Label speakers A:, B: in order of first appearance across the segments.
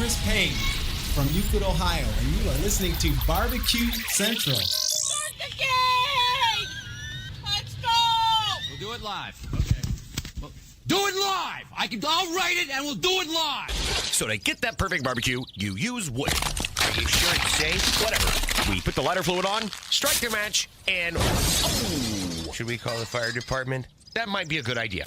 A: Chris Payne from Euclid, Ohio, and you are listening to Barbecue Central.
B: Start the game! Let's go!
C: We'll do it live. Okay. Well, do it live! I'll write it and we'll do it live!
D: So to get that perfect barbecue, you use wood. Are you sure it's safe? Whatever. We put the lighter fluid on, strike the match, and... Oh! Should we call the fire department? That might be a good idea.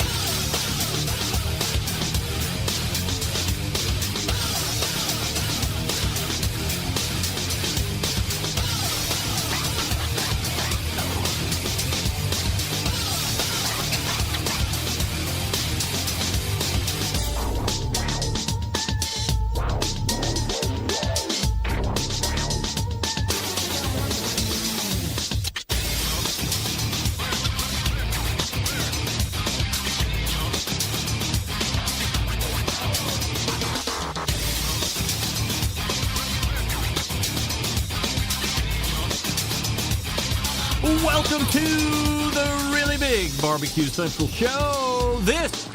E: Welcome to the really big Barbecue Central show. This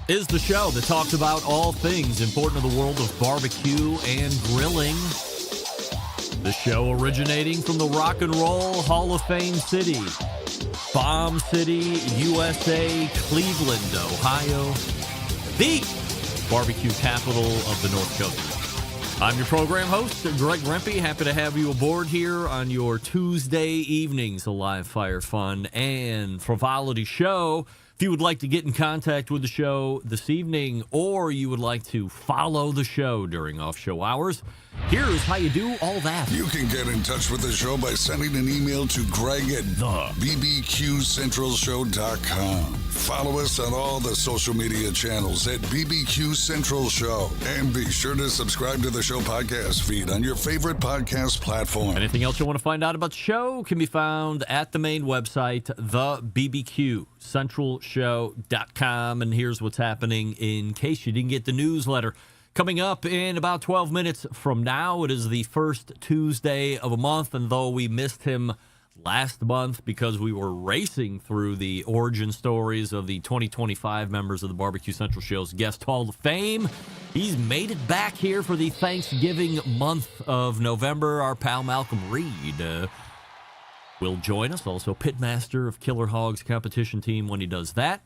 E: is the show that talks about all things important to the world of barbecue and grilling. The show originating from the Rock and Roll Hall of Fame city, Bomb City, USA, Cleveland, Ohio, the barbecue capital of the North Coast. I'm your program host, Greg Rempe. Happy to have you aboard here on your Tuesday evenings, a live fire fun and frivolity show. If you would like to get in contact with the show this evening, or you would like to follow the show during off-show hours, here's how you do all that.
F: You can get in touch with the show by sending an email to Greg at bbqcentralshow.com. Follow us on all the social media channels at BBQ Central Show. And be sure to subscribe to the show podcast feed on your favorite podcast platform.
E: Anything else you want to find out about the show can be found at the main website, thebbqcentralshow.com. And here's what's happening in case you didn't get the newsletter. Coming up in about 12 minutes from now, it is the first Tuesday of a month, and though we missed him last month because we were racing through the origin stories of the 2025 members of the Barbecue Central Show's Guest Hall of Fame, he's made it back here for the Thanksgiving month of November. Our pal Malcom Reed will join us, also pitmaster of Killer Hogs competition team when he does that.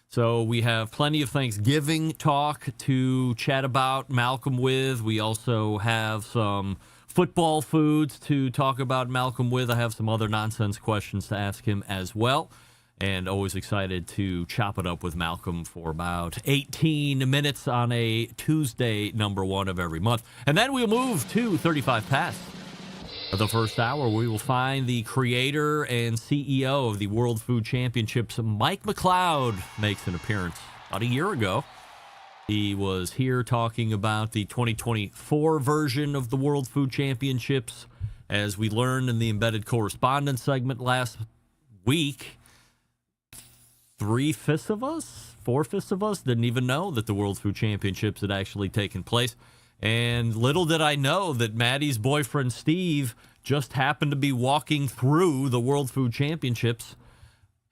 E: So we have plenty of Thanksgiving talk to chat about Malcom with. We also have some football foods to talk about Malcom with. I have some other nonsense questions to ask him as well. And always excited to chop it up with Malcom for about 18 minutes on a Tuesday, number one of every month. And then we'll move to 35 Past. For the first hour, we will find the creator and CEO of the World Food Championships, Mike McCloud, makes an appearance about a year ago. He was here talking about the 2024 version of the World Food Championships. As we learned in the Embedded Correspondence segment last week, 4/5 of us didn't even know that the World Food Championships had actually taken place. And little did I know that Maddie's boyfriend, Steve, just happened to be walking through the World Food Championships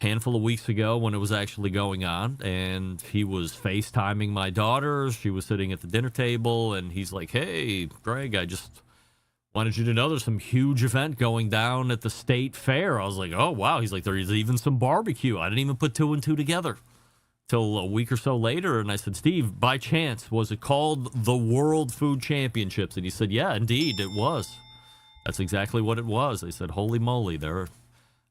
E: a handful of weeks ago when it was actually going on. And he was FaceTiming my daughter. She was sitting at the dinner table, and he's like, "Hey, Greg, I just wanted you to know there's some huge event going down at the state fair." I was like, "Oh, wow." He's like, "There's even some barbecue." I didn't even put two and two together till a week or so later, and I said, "Steve, by chance, was it called the World Food Championships?" And he said, "Yeah, indeed, it was." That's exactly what it was. They said, "Holy moly, I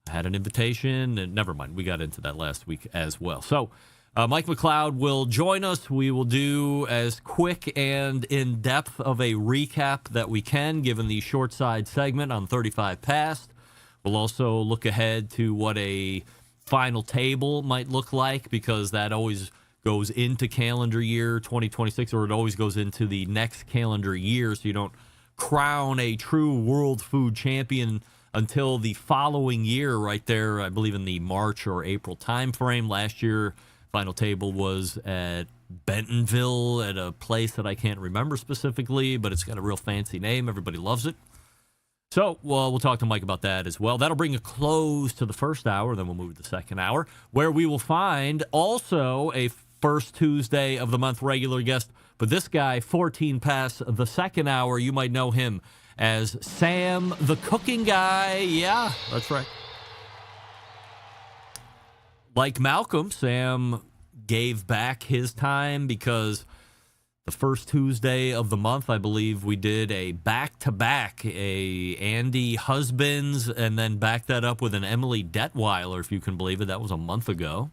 E: had an invitation," and never mind, we got into that last week as well. So Mike McCloud will join us. We will do as quick and in-depth of a recap that we can, given the short side segment on 35 Past. We'll also look ahead to what a final table might look like, because that always goes into calendar year 2026, or it always goes into the next calendar year, so you don't crown a true world food champion until the following year right there, I believe in the March or April timeframe. Last year, final table was at Bentonville at a place that I can't remember specifically, but it's got a real fancy name. Everybody loves it. So, we'll talk to Mike about that as well. That'll bring a close to the first hour. Then we'll move to the second hour, where we will find also a first Tuesday of the month regular guest. But this guy, 14 past the second hour, you might know him as Sam the Cooking Guy. Yeah, that's right. Like Malcolm, Sam gave back his time because the first Tuesday of the month, I believe, we did a back-to-back, a Andy Husbands, and then backed that up with an Emily Detweiler, if you can believe it. That was a month ago.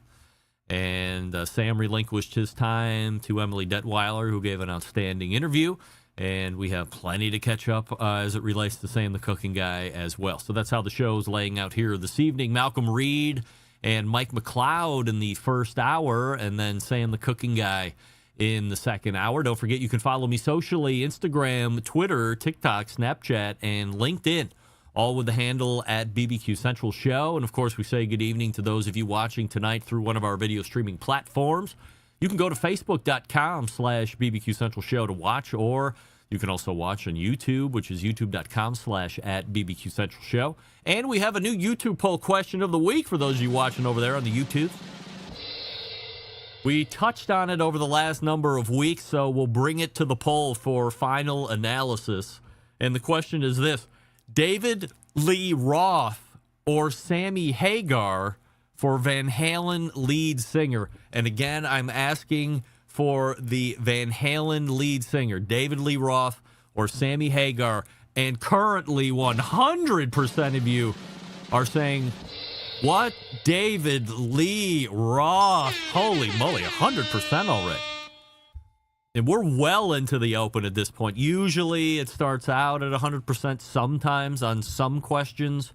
E: And Sam relinquished his time to Emily Detweiler, who gave an outstanding interview. And we have plenty to catch up as it relates to Sam the Cooking Guy as well. So that's how the show is laying out here this evening. Malcom Reed and Mike McCloud in the first hour, and then Sam the Cooking Guy in the second hour. Don't forget, you can follow me socially, Instagram, Twitter, TikTok, Snapchat, and LinkedIn, all with the handle at BBQ Central Show. And, of course, we say good evening to those of you watching tonight through one of our video streaming platforms. You can go to Facebook.com/BBQ Central Show to watch, or you can also watch on YouTube, which is YouTube.com/@BBQ Central Show. And we have a new YouTube poll question of the week for those of you watching over there on the YouTube. We touched on it over the last number of weeks, so we'll bring it to the poll for final analysis. And the question is this: David Lee Roth or Sammy Hagar for Van Halen lead singer? And again, I'm asking for the Van Halen lead singer, David Lee Roth or Sammy Hagar. And currently 100% of you are saying, what? David Lee Roth. Holy moly, 100% already. And we're well into the open at this point. Usually it starts out at 100% sometimes on some questions.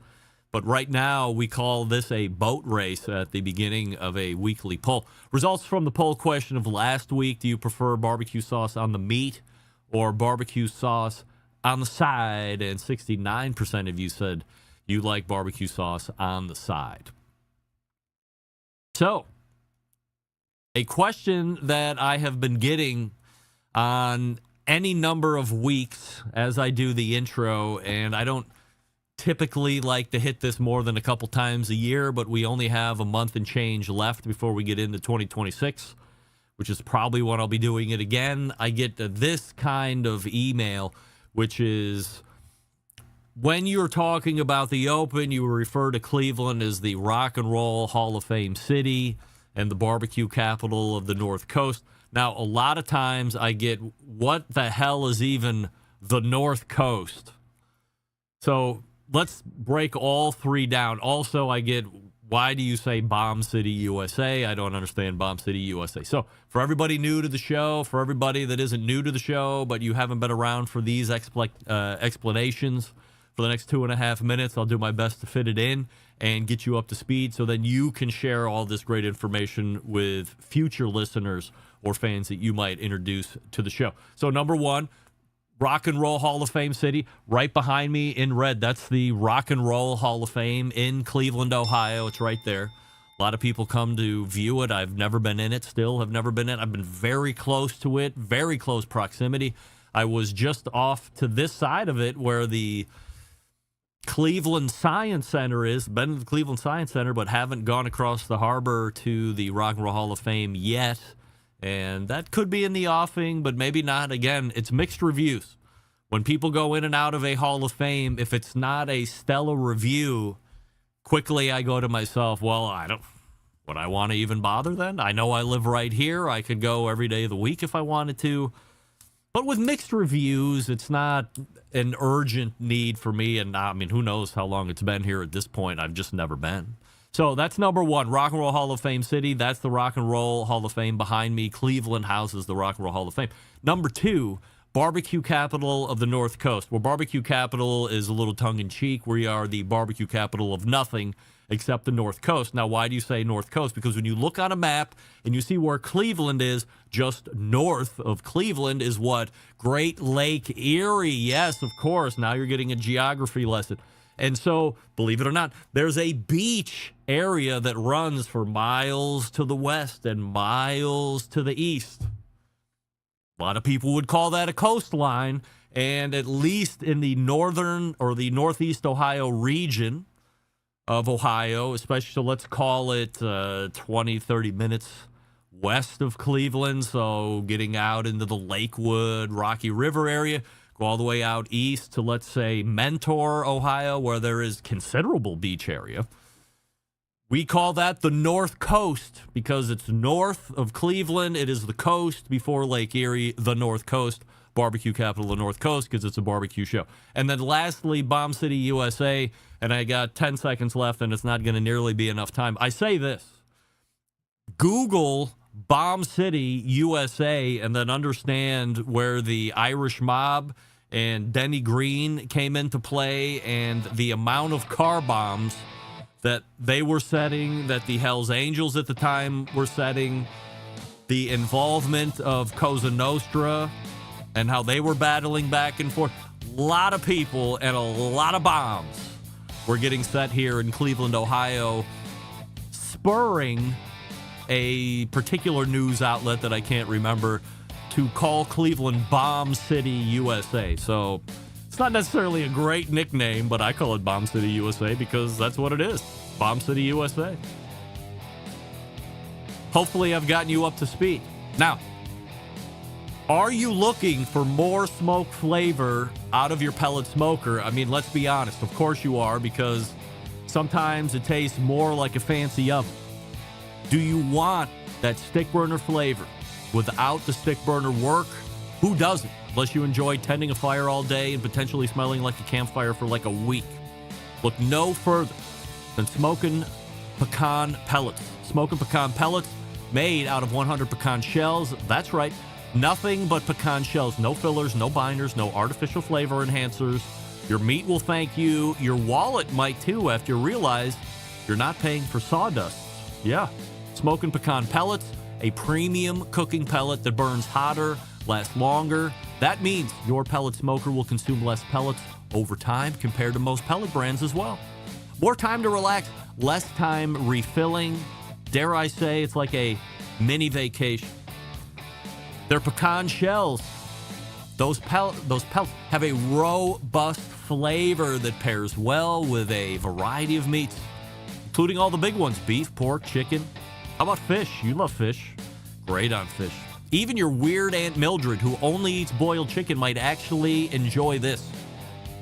E: But right now we call this a boat race at the beginning of a weekly poll. Results from the poll question of last week: do you prefer barbecue sauce on the meat or barbecue sauce on the side? And 69% of you said you like barbecue sauce on the side. So, a question that I have been getting on any number of weeks as I do the intro, and I don't typically like to hit this more than a couple times a year, but we only have a month and change left before we get into 2026, which is probably when I'll be doing it again. I get this kind of email, which is, when you're talking about the Open, you refer to Cleveland as the Rock and Roll Hall of Fame city and the barbecue capital of the North Coast. Now, a lot of times I get, what the hell is even the North Coast? So let's break all three down. Also, I get, why do you say Bomb City, USA? I don't understand Bomb City, USA. So for everybody new to the show, for everybody that isn't new to the show, but you haven't been around for these explanations, for the next 2.5 minutes, I'll do my best to fit it in and get you up to speed so then you can share all this great information with future listeners or fans that you might introduce to the show. So number one, Rock and Roll Hall of Fame city. Right behind me in red, that's the Rock and Roll Hall of Fame in Cleveland, Ohio. It's right there. A lot of people come to view it. I've never been in it, still have never been in it. I've been very close to it, very close proximity. I was just off to this side of it where the Cleveland Science Center is. Been to the Cleveland Science Center, but haven't gone across the harbor to the Rock and Roll Hall of Fame yet. And that could be in the offing, but maybe not. Again, it's mixed reviews. When people go in and out of a Hall of Fame, if it's not a stellar review, quickly I go to myself, well, would I want to even bother then? I know I live right here. I could go every day of the week if I wanted to. But with mixed reviews, it's not an urgent need for me. And I mean, who knows how long it's been here at this point. I've just never been. So that's number one, Rock and Roll Hall of Fame city. That's the Rock and Roll Hall of Fame behind me. Cleveland houses the Rock and Roll Hall of Fame. Number two, barbecue capital of the North Coast. Well, barbecue capital is a little tongue-in-cheek. We are the barbecue capital of nothing except the North Coast. Now, why do you say North Coast? Because when you look on a map and you see where Cleveland is, just north of Cleveland is what? Great Lake Erie. Yes, of course. Now you're getting a geography lesson. And so, believe it or not, there's a beach area that runs for miles to the west and miles to the east. A lot of people would call that a coastline. And at least in the northern or the northeast Ohio region of Ohio, especially, so let's call it 20, 30 minutes west of Cleveland, so getting out into the Lakewood, Rocky River area, go all the way out east to, let's say, Mentor, Ohio, where there is considerable beach area. We call that the North Coast because it's north of Cleveland. It is the coast before Lake Erie, the North Coast, barbecue capital of the North Coast because it's a barbecue show. And then lastly, Bomb City, USA, and I got 10 seconds left, and it's not going to nearly be enough time. I say this. Google Bomb City, USA, and then understand where the Irish mob and Denny Green came into play and the amount of car bombs that they were setting, that the Hells Angels at the time were setting, the involvement of Cosa Nostra and how they were battling back and forth. A lot of people and a lot of bombs were getting set here in Cleveland, Ohio, spurring a particular news outlet that I can't remember to call Cleveland Bomb City, USA. So it's not necessarily a great nickname, but I call it Bomb City, USA because that's what it is. Bomb City, USA. Hopefully I've gotten you up to speed. Now, are you looking for more smoke flavor out of your pellet smoker? I mean, let's be honest. Of course you are, because sometimes it tastes more like a fancy oven. Do you want that stick burner flavor without the stick burner work? Who doesn't? Unless you enjoy tending a fire all day and potentially smelling like a campfire for like a week. Look no further than Smokin' Pecan Pellets. Smokin' Pecan Pellets made out of 100 pecan shells. That's right. Nothing but pecan shells. No fillers, no binders, no artificial flavor enhancers. Your meat will thank you. Your wallet might too after you realize you're not paying for sawdust. Yeah. Smokin' Pecan Pellets, a premium cooking pellet that burns hotter, lasts longer. That means your pellet smoker will consume less pellets over time compared to most pellet brands as well. More time to relax, less time refilling. Dare I say, it's like a mini vacation. Their pecan shells, those pellets have a robust flavor that pairs well with a variety of meats, including all the big ones: beef, pork, chicken. How about fish? You love fish. Great on fish. Even your weird Aunt Mildred, who only eats boiled chicken, might actually enjoy this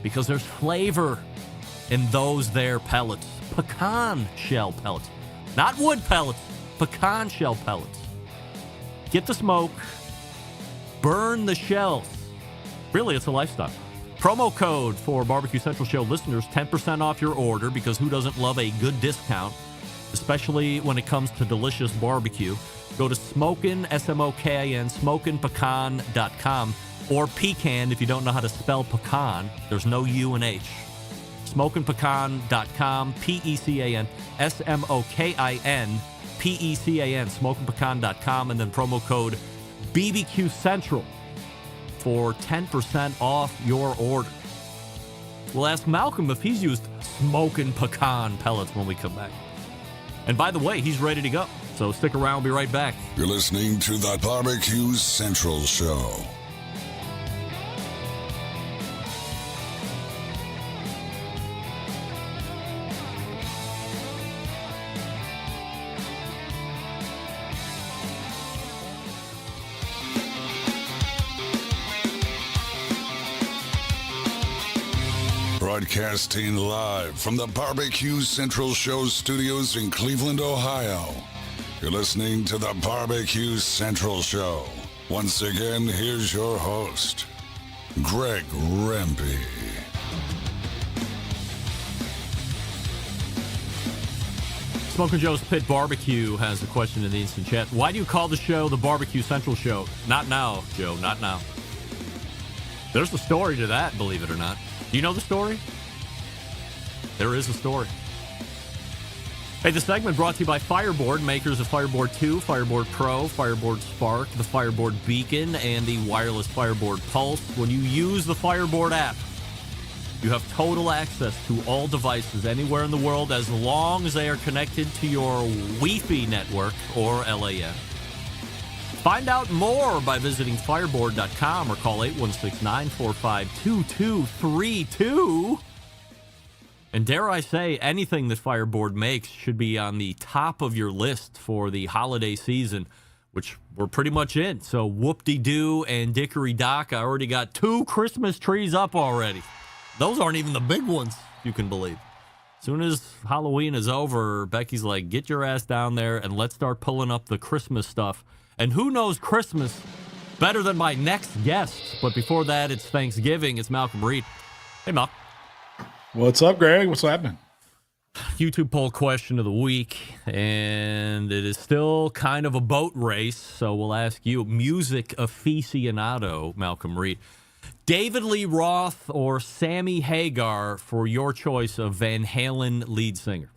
E: because there's flavor in those there pellets. Pecan shell pellets. Not wood pellets, pecan shell pellets. Get the smoke. Burn the shells. Really, it's a lifestyle. Promo code for Barbecue Central Show listeners, 10% off your order, because who doesn't love a good discount, especially when it comes to delicious barbecue. Go to Smokin', S-M-O-K-I-N, SmokinPecan.com, or pecan if you don't know how to spell pecan. There's no U and H. SmokinPecan.com, P-E-C-A-N, S-M-O-K-I-N, P-E-C-A-N, SmokinPecan.com, and then promo code BBQ Central for 10% off your order. We'll ask Malcolm if he's used Smokin' Pecan pellets when we come back. And by the way, he's ready to go. So stick around. We'll be right back.
F: You're listening to the Barbecue Central Show. Broadcasting live from the Barbecue Central Show studios in Cleveland, Ohio. You're listening to the Barbecue Central Show. Once again, here's your host, Greg Rempe.
E: Smoking Joe's Pit Barbecue has a question in the instant chat. Why do you call the show the Barbecue Central Show? Not now, Joe, not now. There's a story to that, believe it or not. Do you know the story? There is a story. Hey, the segment brought to you by Fireboard, makers of Fireboard 2, Fireboard Pro, Fireboard Spark, the Fireboard Beacon, and the wireless Fireboard Pulse. When you use the Fireboard app, you have total access to all devices anywhere in the world as long as they are connected to your Wi-Fi network or LAN. Find out more by visiting fireboard.com or call 816-945-2232. And dare I say, anything that Fireboard makes should be on the top of your list for the holiday season. which we're pretty much in. So whoop-de-doo and dickory-dock, I already got 2 Christmas trees up already. Those aren't even the big ones, you can believe. As soon as Halloween is over, Becky's like, get your ass down there and let's start pulling up the Christmas stuff. And who knows Christmas better than my next guest? But before that, it's Thanksgiving. It's Malcom Reed. Hey, Mal.
G: What's up, Greg? What's happening?
E: YouTube poll question of the week, and it is still kind of a boat race, so we'll ask you, music aficionado, Malcom Reed, David Lee Roth or Sammy Hagar for your choice of Van Halen lead singer?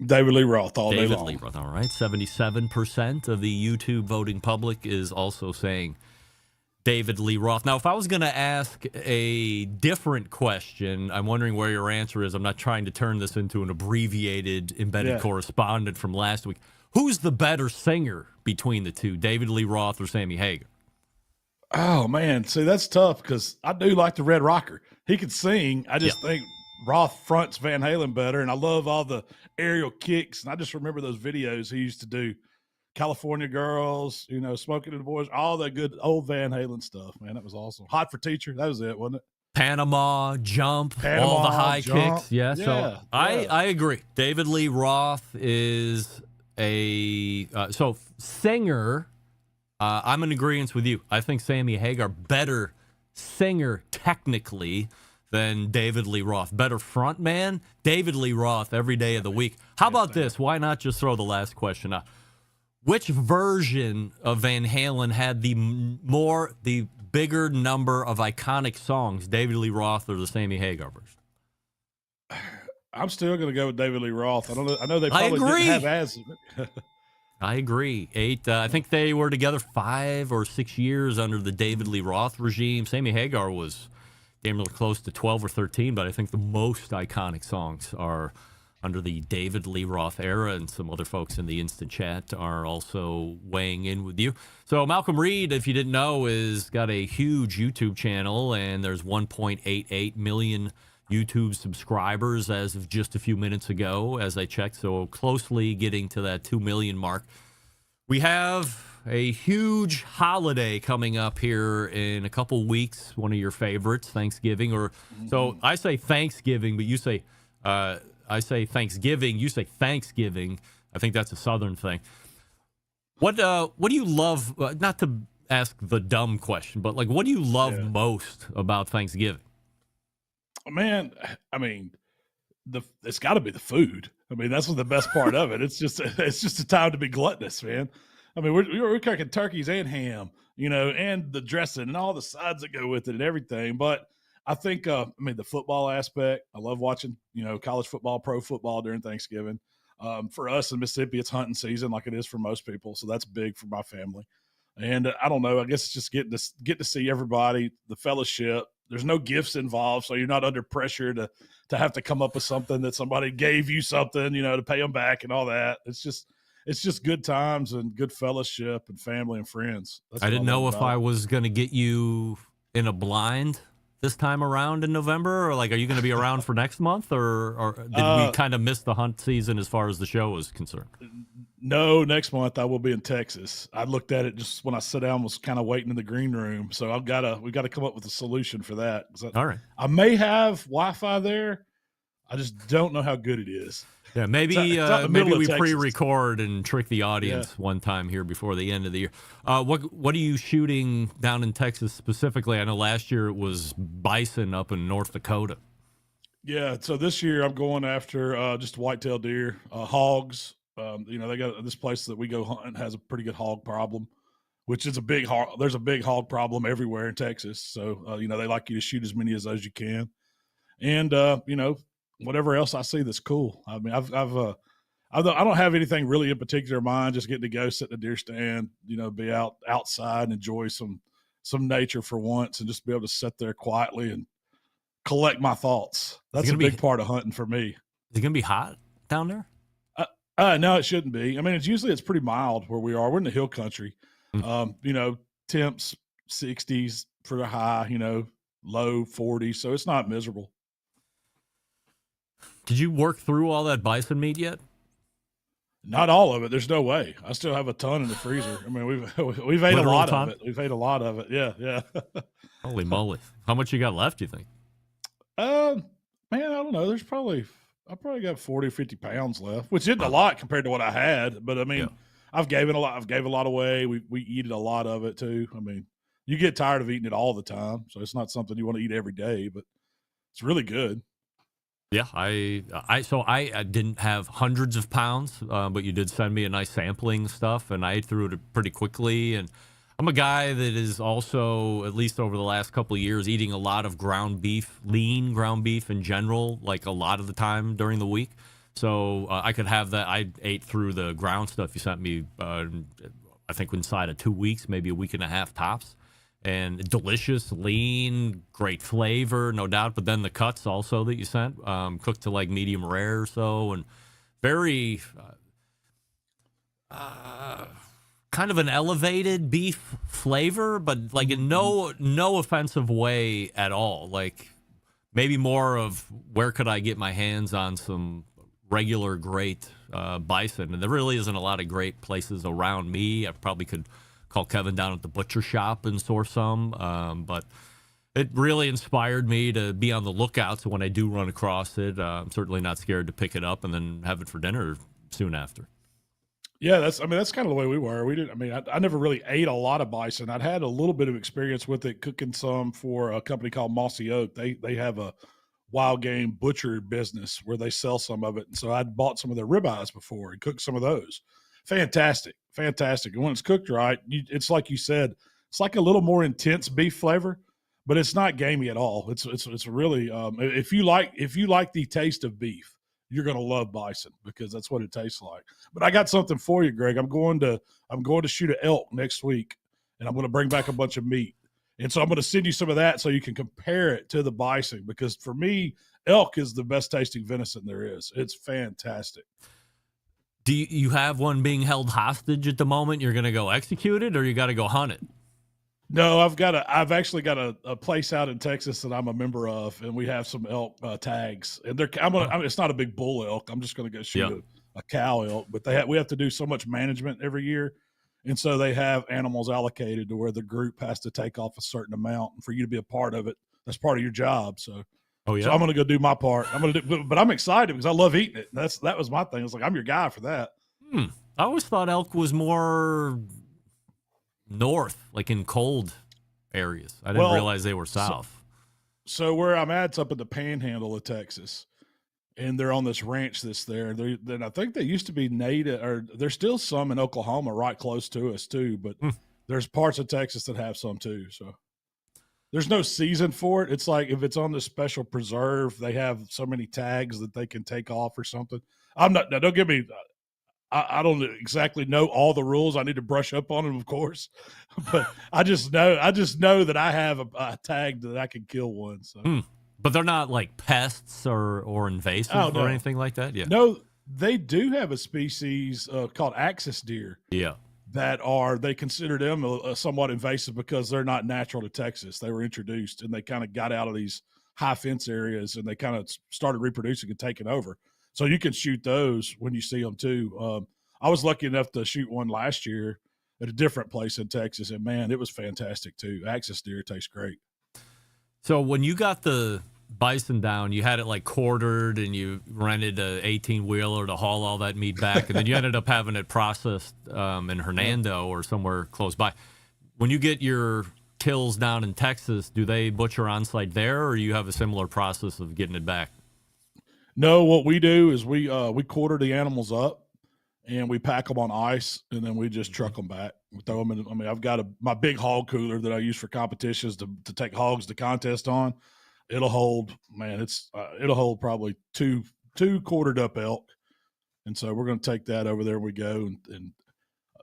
G: David Lee Roth all day long.
E: David Lee Roth, all right. 77% of the YouTube voting public is also saying David Lee Roth. Now, if I was going to ask a different question, I'm wondering where your answer is. I'm not trying to turn this into an abbreviated embedded correspondent from last week. Who's the better singer between the two, David Lee Roth or Sammy Hagar?
G: Oh, man. See, that's tough because I do like the Red Rocker. He could sing. I just think Roth fronts Van Halen better, and I love all the aerial kicks. And I just remember those videos he used to do. California Girls, you know, Smoking and the Boys, all that good old Van Halen stuff, man. That was awesome. Hot for Teacher, that was it, wasn't it?
E: Panama, Jump, all the high kicks. Yeah, so
G: yeah.
E: I agree. David Lee Roth is a singer. I'm in agreement with you. I think Sammy Hagar better singer technically than David Lee Roth. Better front man, David Lee Roth every day of the week. How about this? Why not just throw the last question out? Which version of Van Halen had the bigger number of iconic songs, David Lee Roth or the Sammy Hagar version?
G: I'm still going to go with David Lee Roth. I know they probably didn't have as.
E: I agree. 8. I think they were together 5 or 6 years under the David Lee Roth regime. Sammy Hagar was damn near close to 12 or 13, but I think the most iconic songs are under the David Lee Roth era, and some other folks in the instant chat are also weighing in with you. So Malcom Reed, if you didn't know, is got a huge YouTube channel, and there's 1.88 million YouTube subscribers as of just a few minutes ago, as I checked, so closely getting to that 2 million mark. We have a huge holiday coming up here in a couple weeks, one of your favorites, Thanksgiving. So I say Thanksgiving, but you say... I say Thanksgiving. You say Thanksgiving. I think that's a Southern thing. What do you love? Not to ask the dumb question, but like, what do you love most about Thanksgiving?
G: Man, I mean, it's got to be the food. I mean, that's what the best part of it. It's just a time to be gluttonous, man. I mean, we're cooking turkeys and ham, you know, and the dressing and all the sides that go with it and everything. But I think, the football aspect, I love watching, you know, college football, pro football during Thanksgiving. For us in Mississippi, it's hunting season like it is for most people. So that's big for my family. And I don't know, I guess it's just get to see everybody, the fellowship. There's no gifts involved. So you're not under pressure to have to come up with something that somebody gave you something, you know, to pay them back and all that. It's just good times and good fellowship and family and friends.
E: I didn't know if I was going to get you in a blind this time around in November, or like, are you going to be around for next month, or did we kind of miss the hunt season as far as the show is concerned?
G: No, next month I will be in Texas. I looked at it just when I sat down, was kind of waiting in the green room. So we got to come up with a solution for that.
E: All right.
G: I may have Wi-Fi there. I just don't know how good it is.
E: Yeah, maybe maybe we pre-record and trick the audience one time here before the end of the year. What are you shooting down in Texas specifically? I know last year it was bison up in North Dakota.
G: Yeah, so this year I'm going after just whitetail deer, hogs. You know, they got this place that we go hunt has a pretty good hog problem, which is there's a big hog problem everywhere in Texas. So, you know, they like you to shoot as many of those as you can. And, you know, whatever else I see that's cool. I mean, I don't have anything really in particular in mind, just getting to go sit in a deer stand, you know, be outside and enjoy some nature for once and just be able to sit there quietly and collect my thoughts. That's a big part of hunting for me. Is
E: it going to be hot down there?
G: No, it shouldn't be. I mean, it's pretty mild where we are. We're in the hill country. You know, temps 60s for the high, you know, low 40s. So it's not miserable.
E: Did you work through all that bison meat yet?
G: Not all of it. There's no way. I still have a ton in the freezer. I mean, we've ate a lot of it. We've ate a lot of it. Yeah, yeah.
E: Holy moly! How much you got left? You think?
G: Man, I don't know. I probably got 40 or 50 pounds left, which isn't a lot compared to what I had. But I mean, I've gave a lot away. We eat a lot of it too. I mean, you get tired of eating it all the time, so it's not something you want to eat every day. But it's really good.
E: Yeah, I didn't have hundreds of pounds, but you did send me a nice sampling stuff, and I ate through it pretty quickly. And I'm a guy that is also, at least over the last couple of years, eating a lot of ground beef, lean ground beef in general, like a lot of the time during the week. So I could have that. I ate through the ground stuff you sent me, I think inside of 2 weeks, maybe a week and a half tops. And delicious, lean, great flavor, no doubt. But then the cuts also that you sent, cooked to like medium rare or so, and very kind of an elevated beef flavor, but like in no offensive way at all. Like maybe more of where could I get my hands on some regular great bison, and there really isn't a lot of great places around me. I probably could call Kevin down at the butcher shop and source some. But it really inspired me to be on the lookout. So when I do run across it, I'm certainly not scared to pick it up and then have it for dinner soon after.
G: Yeah, that's kind of the way we were. We didn't. I mean, I never really ate a lot of bison. I'd had a little bit of experience with it, cooking some for a company called Mossy Oak. They have a wild game butcher business where they sell some of it, and so I'd bought some of their ribeyes before and cooked some of those. Fantastic. And when it's cooked right, it's like you said, it's like a little more intense beef flavor, but it's not gamey at all. It's really if you like the taste of beef, you're gonna love bison because that's what it tastes like. But I got something for you, Greg. I'm going to shoot an elk next week, and I'm going to bring back a bunch of meat, and so I'm going to send you some of that so you can compare it to the bison, because for me, elk is the best tasting venison there is. It's fantastic.
E: Do you have one being held hostage at the moment? You're going to go execute it, or you got to go hunt it?
G: No, I've actually got a place out in Texas that I'm a member of, and we have some elk tags. And it's not a big bull elk. I'm just going to go shoot a cow elk, but we have to do so much management every year, and so they have animals allocated to where the group has to take off a certain amount, and for you to be a part of it, that's part of your job. So.
E: Oh, yeah.
G: So I'm going to go do my part. But I'm excited because I love eating it. That was my thing. It's like, I'm your guy for that.
E: I always thought elk was more north, like in cold areas. I didn't realize they were south.
G: So where I'm at's up in the panhandle of Texas, and they're on this ranch that's there. Then I think they used to be native, or there's still some in Oklahoma right close to us too. But there's parts of Texas that have some too. So. There's no season for it. It's like if it's on the special preserve, they have so many tags that they can take off or something. Don't get me. I don't exactly know all the rules. I need to brush up on them, of course. But I just know that I have a tag that I can kill one. So.
E: But they're not like pests or invasive or anything like that. Yeah.
G: No, they do have a species called axis deer.
E: Yeah.
G: They consider them somewhat invasive because they're not natural to Texas. They were introduced, and they kind of got out of these high fence areas, and they kind of started reproducing and taking over. So you can shoot those when you see them too. I was lucky enough to shoot one last year at a different place in Texas, and man, it was fantastic too. Axis deer tastes great.
E: So when you got the bison down, you had it like quartered, and you rented a 18-wheeler to haul all that meat back, and then you ended up having it processed in Hernando or somewhere close by. When you get your kills down in Texas, do they butcher on site there, or you have a similar process of getting it back?
G: No, what we do is we quarter the animals up, and we pack them on ice, and then we just truck them back. We throw them in. I mean, I've got my big hog cooler that I use for competitions to take hogs to contest on. It'll hold, man. It'll hold probably two quartered up elk, and so we're going to take that over there. We go and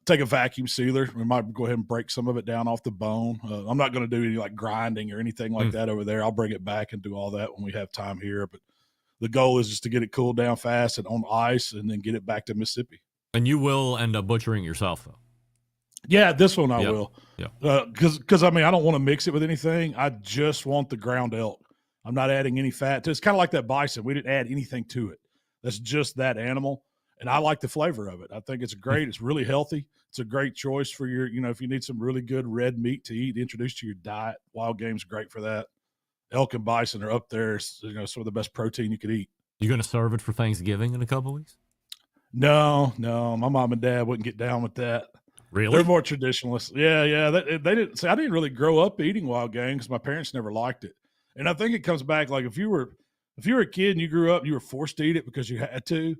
G: take a vacuum sealer. We might go ahead and break some of it down off the bone. I'm not going to do any like grinding or anything like that over there. I'll bring it back and do all that when we have time here. But the goal is just to get it cooled down fast and on ice, and then get it back to Mississippi. And
E: you will end up butchering yourself, though.
G: Yeah, this one I will.
E: Yeah.
G: Because I mean, I don't want to mix it with anything. I just want the ground elk. I'm not adding any fat to it. It's kind of like that bison. We didn't add anything to it. That's just that animal. And I like the flavor of it. I think it's great. It's really healthy. It's a great choice for your, if you need some really good red meat to eat, introduce to your diet. Wild game's great for that. Elk and bison are up there, some of the best protein you could eat.
E: You going to serve it for Thanksgiving in a couple weeks?
G: No. My mom and dad wouldn't get down with that.
E: Really?
G: They're more traditionalists. Yeah. They didn't say I didn't really grow up eating wild game because my parents never liked it. And I think it comes back like if you were a kid and you grew up and you were forced to eat it because you had to,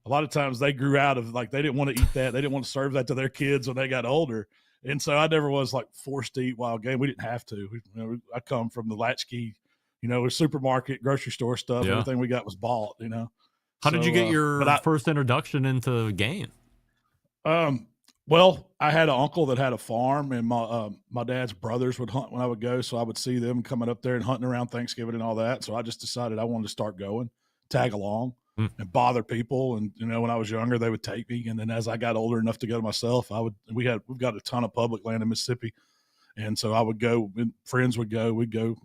G: a lot of times they grew out of like they didn't want to eat that. They didn't want to serve that to their kids when they got older. And so I never was like forced to eat wild game. We didn't have to. I come from the latchkey, with supermarket, grocery store stuff.
E: Yeah.
G: Everything we got was bought,
E: How did you get your first introduction into game?
G: Well, I had an uncle that had a farm, and my dad's brothers would hunt when I would go, so I would see them coming up there and hunting around Thanksgiving and all that. So I just decided I wanted to start going, tag along, and bother people. And when I was younger, they would take me, and then as I got older enough to go myself, we've got a ton of public land in Mississippi, and so I would go, and friends would go, we'd go,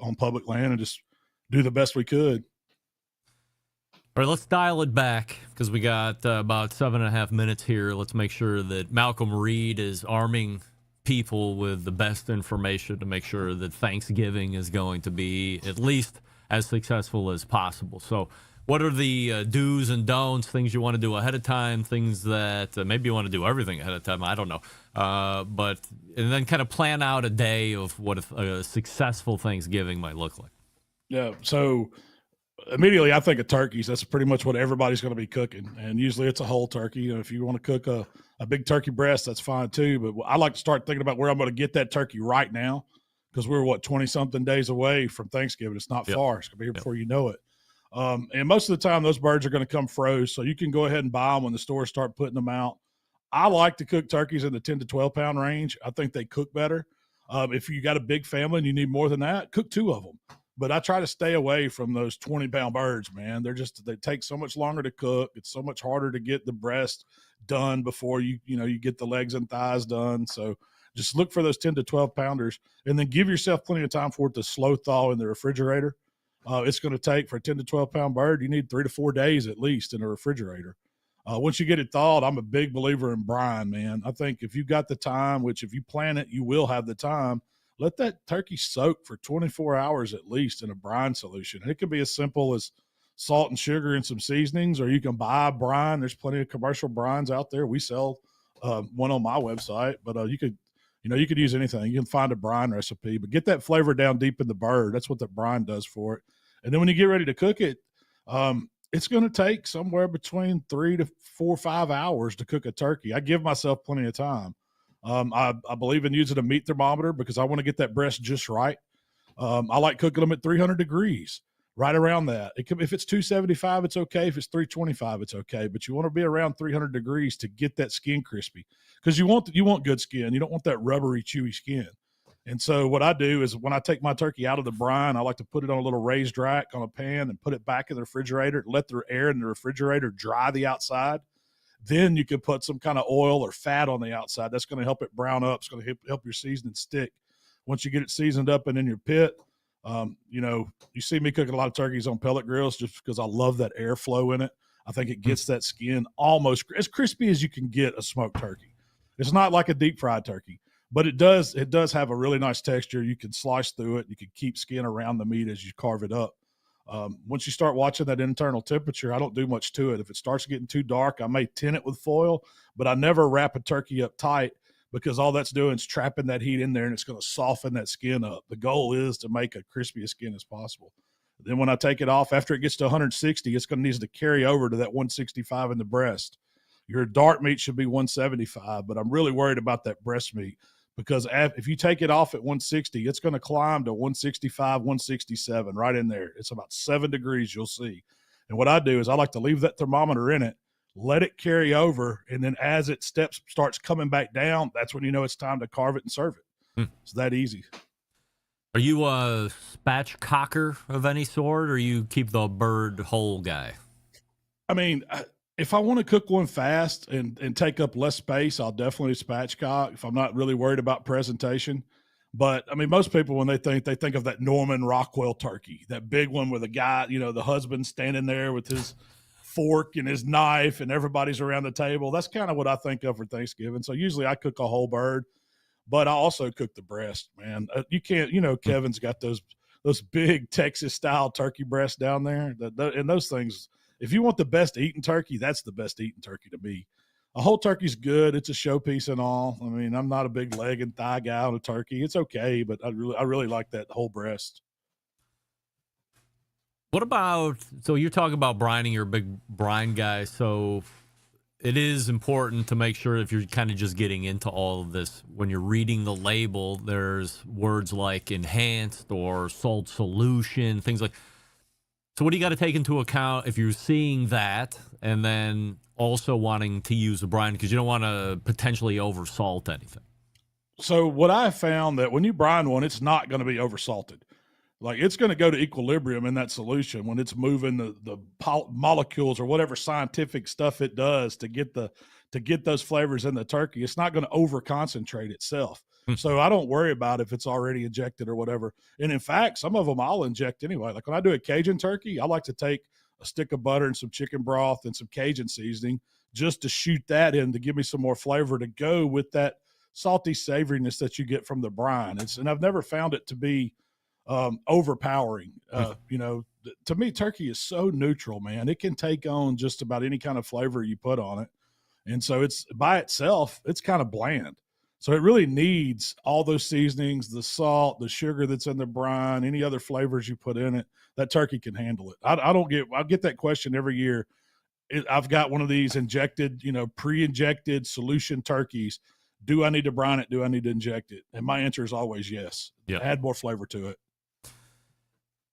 G: on public land and just do the best we could.
E: All right, let's dial it back because we got about 7.5 minutes here. Let's make sure that Malcom Reed is arming people with the best information to make sure that Thanksgiving is going to be at least as successful as possible. So what are the do's and don'ts, things you want to do ahead of time, things that maybe you want to do everything ahead of time, I don't know. And then kind of plan out a day of what a successful Thanksgiving might look like.
G: Yeah, so immediately I think of turkeys. That's pretty much what everybody's going to be cooking. And usually it's a whole turkey. If you want to cook a big turkey breast, that's fine too. But I like to start thinking about where I'm going to get that turkey right now because we're, 20-something days away from Thanksgiving. It's not far. It's going to be here before you know it. And most of the time, those birds are going to come froze. So you can go ahead and buy them when the stores start putting them out. I like to cook turkeys in the 10 to 12 pound range. I think they cook better. If you got a big family and you need more than that, cook 2 of them. But I try to stay away from those 20-pound birds, man. They take so much longer to cook. It's so much harder to get the breast done before you get the legs and thighs done. So just look for those 10 to 12 pounders and then give yourself plenty of time for it to slow thaw in the refrigerator. It's going to take for a 10 to 12 pound bird, you need 3 to 4 days at least in the refrigerator. Once you get it thawed, I'm a big believer in brine, man. I think if you got the time, which if you plan it, you will have the time, let that turkey soak for 24 hours at least in a brine solution. It can be as simple as salt and sugar and some seasonings, or you can buy brine. There's plenty of commercial brines out there. We sell one on my website, but you could use anything. You can find a brine recipe, but get that flavor down deep in the bird. That's what the brine does for it. And then when you get ready to cook it, it's going to take somewhere between 3 to 4 or 5 hours to cook a turkey. I give myself plenty of time. I believe in using a meat thermometer because I want to get that breast just right. I like cooking them at 300 degrees, right around that. If it's 275, it's okay. If it's 325, it's okay. But you want to be around 300 degrees to get that skin crispy because you want good skin. You don't want that rubbery, chewy skin. And so what I do is when I take my turkey out of the brine, I like to put it on a little raised rack on a pan and put it back in the refrigerator, let the air in the refrigerator dry the outside. Then you can put some kind of oil or fat on the outside. That's going to help it brown up. It's going to help your seasoning stick. Once you get it seasoned up and in your pit, you see me cooking a lot of turkeys on pellet grills just because I love that airflow in it. I think it gets that skin almost as crispy as you can get a smoked turkey. It's not like a deep fried turkey, but it does have a really nice texture. You can slice through it. You can keep skin around the meat as you carve it up. Once you start watching that internal temperature, I don't do much to it. If it starts getting too dark, I may tint it with foil, but I never wrap a turkey up tight because all that's doing is trapping that heat in there and it's going to soften that skin up. The goal is to make a crispy skin as possible. Then when I take it off, after it gets to 160, it's going to need to carry over to that 165 in the breast. Your dark meat should be 175, but I'm really worried about that breast meat because if you take it off at 160, it's going to climb to 165, 167, right in there. It's about 7 degrees, you'll see. And what I do is I like to leave that thermometer in it, let it carry over, and then as it starts coming back down, that's when you know it's time to carve it and serve it. It's that easy.
E: Are you a spatchcocker of any sort, or you keep the bird whole guy?
G: I mean, if I want to cook one fast and take up less space, I'll definitely spatchcock if I'm not really worried about presentation. But I mean, most people, when they think of that Norman Rockwell turkey, that big one with a guy, the husband standing there with his fork and his knife and everybody's around the table. That's kind of what I think of for Thanksgiving. So usually I cook a whole bird, but I also cook the breast, man. You can't, Kevin's got those big Texas style turkey breasts down there. And those things, if you want the best eating turkey, that's the best eating turkey to me. A whole turkey's good. It's a showpiece and all. I mean, I'm not a big leg and thigh guy on a turkey. It's okay, but I really like that whole breast.
E: What about, so you're talking about brining, you're a big brine guy, so it is important to make sure if you're kind of just getting into all of this, when you're reading the label, there's words like enhanced or salt solution, things like. So what do you got to take into account if you're seeing that and then also wanting to use a brine, because you don't want to potentially oversalt anything?
G: So what I found that when you brine one, it's not going to be oversalted. Like, it's going to go to equilibrium in that solution when it's moving the molecules or whatever scientific stuff it does to get those flavors in the turkey. It's not going to over concentrate itself. So I don't worry about if it's already injected or whatever. And in fact, some of them I'll inject anyway. Like when I do a Cajun turkey, I like to take a stick of butter and some chicken broth and some Cajun seasoning just to shoot that in to give me some more flavor to go with that salty savoriness that you get from the brine. And I've never found it to be overpowering. To me, turkey is so neutral, man. It can take on just about any kind of flavor you put on it. And so it's by itself, it's kind of bland. So it really needs all those seasonings, the salt, the sugar that's in the brine, any other flavors you put in it. That turkey can handle it. I get that question every year. I've got one of these injected, pre-injected solution turkeys. Do I need to brine it? Do I need to inject it? And my answer is always yes.
E: Yeah.
G: Add more flavor to it.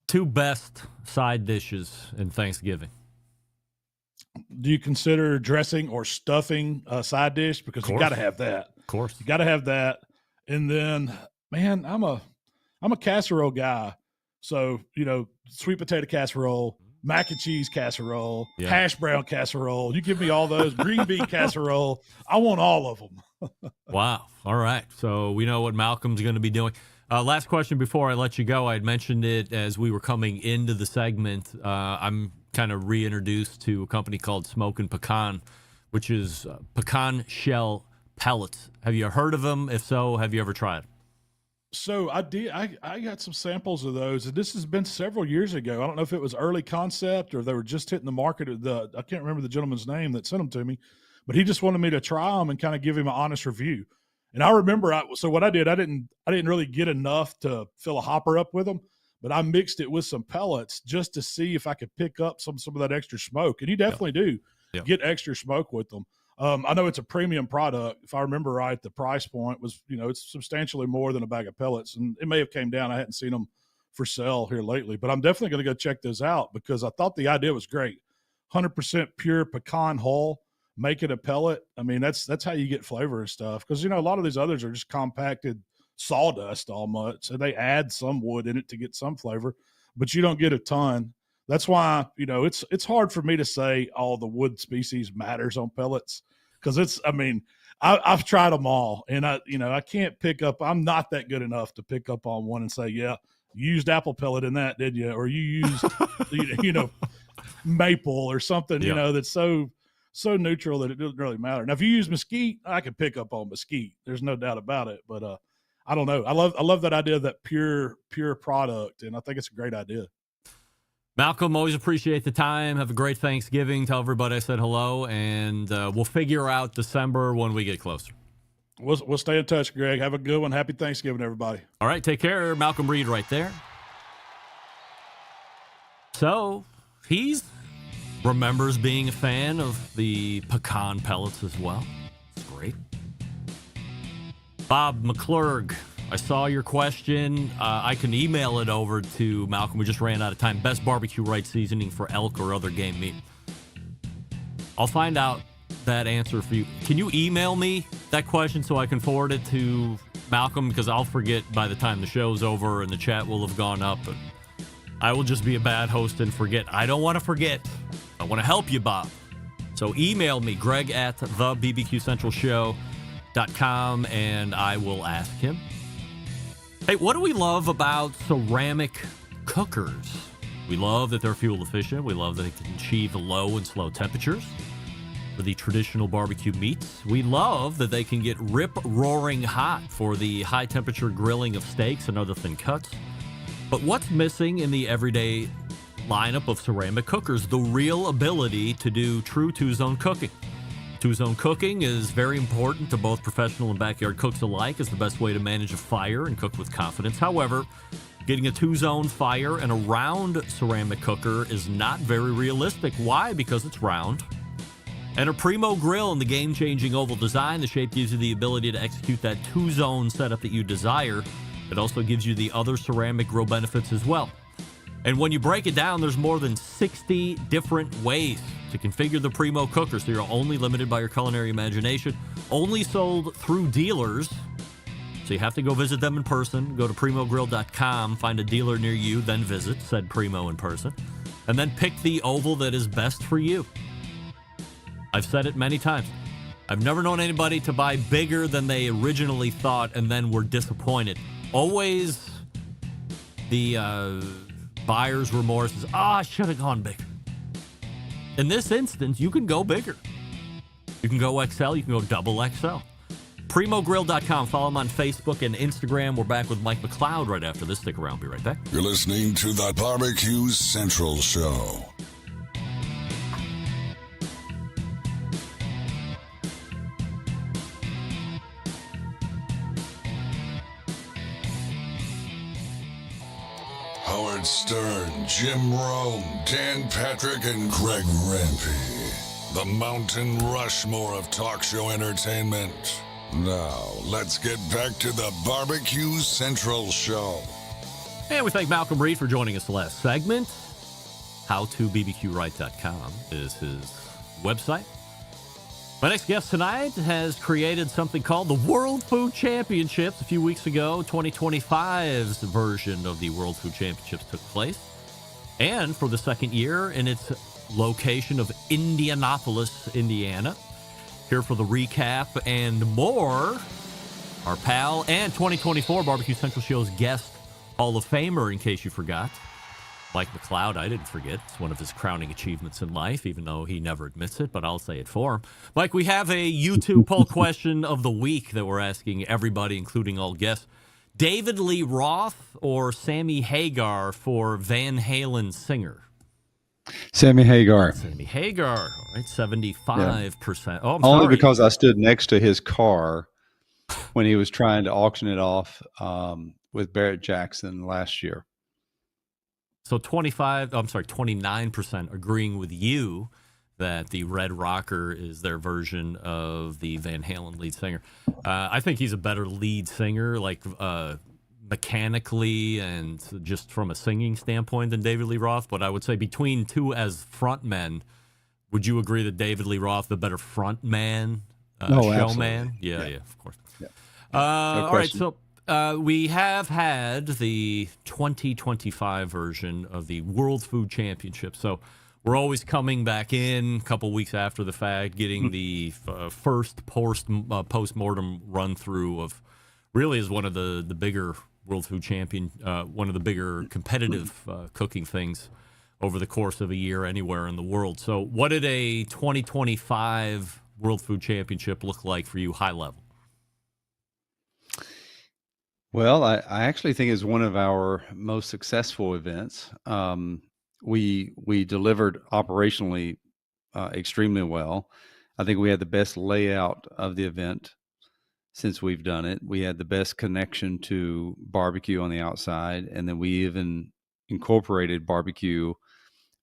E: 2 best side dishes in Thanksgiving.
G: Do you consider dressing or stuffing a side dish? Because you got to have that.
E: Of course.
G: You got to have that. And then, man, I'm a casserole guy. So, sweet potato casserole, mac and cheese casserole, hash brown casserole. You give me all those, green bean casserole. I want all of them.
E: Wow. All right. So we know what Malcolm's going to be doing. Last question before I let you go. I had mentioned it as we were coming into the segment. I'm kind of reintroduced to a company called Smokin' Pecan, which is pecan shell pellets. Have you heard of them? If so, have you ever tried?
G: So I did. I got some samples of those, and this has been several years ago. I don't know if it was early concept or they were just hitting the market. I can't remember the gentleman's name that sent them to me, but he just wanted me to try them and kind of give him an honest review. And I remember, so what I did, I didn't really get enough to fill a hopper up with them, but I mixed it with some pellets just to see if I could pick up some of that extra smoke. And you definitely do get extra smoke with them. I know it's a premium product. If I remember right, the price point was, it's substantially more than a bag of pellets, and it may have came down. I hadn't seen them for sale here lately, but I'm definitely going to go check those out because I thought the idea was great. 100% pure pecan hull, make it a pellet. I mean, that's how you get flavor and stuff. Because, a lot of these others are just compacted sawdust almost, and they add some wood in it to get some flavor, but you don't get a ton. That's why, it's hard for me to say all the wood species matters on pellets because I've tried them all, and I can't pick up. I'm not that good enough to pick up on one and say, yeah, you used apple pellet in that, did you? Or you used, maple or something, that's so neutral that it doesn't really matter. Now, if you use mesquite, I can pick up on mesquite. There's no doubt about it. But I don't know. I love that idea of that pure product, and I think it's a great idea.
E: Malcolm, always appreciate the time. Have a great Thanksgiving. Tell everybody I said hello, and we'll figure out December when we get closer.
G: We'll stay in touch, Greg. Have a good one. Happy Thanksgiving, everybody.
E: All right, take care. Malcom Reed right there. So he remembers being a fan of the pecan pellets as well. It's great. Bob McClurg, I saw your question. I can email it over to Malcolm. We just ran out of time. Best barbecue right seasoning for elk or other game meat. I'll find out that answer for you. Can you email me that question so I can forward it to Malcolm? Because I'll forget by the time the show's over and the chat will have gone up. And I will just be a bad host and forget. I don't want to forget. I want to help you, Bob. So email me, Greg at thebbqcentralshow.com, and I will ask him. Hey, what do we love about ceramic cookers? We love that they're fuel efficient. We love that they can achieve low and slow temperatures for the traditional barbecue meats. We love that they can get rip-roaring hot for the high-temperature grilling of steaks and other thin cuts. But what's missing in the everyday lineup of ceramic cookers? The real ability to do true two-zone cooking. Two-zone cooking is very important to both professional and backyard cooks alike. It's the best way to manage a fire and cook with confidence. However, getting a two-zone fire and a round ceramic cooker is not very realistic. Why? Because it's round. And a Primo grill in the game-changing oval design, the shape gives you the ability to execute that two-zone setup that you desire. It also gives you the other ceramic grill benefits as well. And when you break it down, there's more than 60 different ways to configure the Primo cooker, so you're only limited by your culinary imagination. Only sold through dealers, so you have to go visit them in person. Go to primogrill.com, find a dealer near you, then visit said Primo in person, and then pick the oval that is best for you. I've said it many times. I've never known anybody to buy bigger than they originally thought and then were disappointed. Always the buyer's remorse is, I should have gone bigger. In this instance, you can go bigger. You can go XL, you can go double XL. Primogrill.com. Follow them on Facebook and Instagram. We're back with Mike McCloud right after this. Stick around. Be right back.
F: You're listening to the Barbecue Central Show. Howard Stern, Jim Rome, Dan Patrick, and Greg Rempe. The Mountain Rushmore of talk show entertainment. Now, let's get back to the Barbecue Central Show.
E: And we thank Malcom Reed for joining us last segment. HowToBBQRight.com is his website. My next guest tonight has created something called the World Food Championships. A few weeks ago, 2025's version of the World Food Championships took place. And for the second year in its location of Indianapolis, Indiana. Here for the recap and more, our pal and 2024 Barbecue Central Show's guest Hall of Famer, in case you forgot, Mike McCloud. I didn't forget. It's one of his crowning achievements in life, even though he never admits it, but I'll say it for him. Mike, we have a YouTube poll question of the week that we're asking everybody, including all guests. David Lee Roth or Sammy Hagar for Van Halen singer?
H: Sammy Hagar.
E: Sammy Hagar. All right, 75%. Yeah. Oh, I'm
H: Only
E: sorry.
H: because I stood next to his car when he was trying to auction it off with Barrett Jackson last year.
E: So 29% agreeing with you that the Red Rocker is their version of the Van Halen lead singer. I think he's a better lead singer, like mechanically and just from a singing standpoint than David Lee Roth. But I would say between two as frontmen, would you agree that David Lee Roth the better frontman, showman? Yeah, of course. Yeah. All right, so we have had the 2025 version of the World Food Championship. So we're always coming back in a couple weeks after the fact, getting the first post-mortem run-through of really is one of the bigger World Food Champion, one of the bigger competitive cooking things over the course of a year anywhere in the world. So what did a 2025 World Food Championship look like for you, high level?
H: Well, I actually think it's one of our most successful events. We delivered operationally extremely well. I think we had the best layout of the event since we've done it. We had the best connection to barbecue on the outside, and then we even incorporated barbecue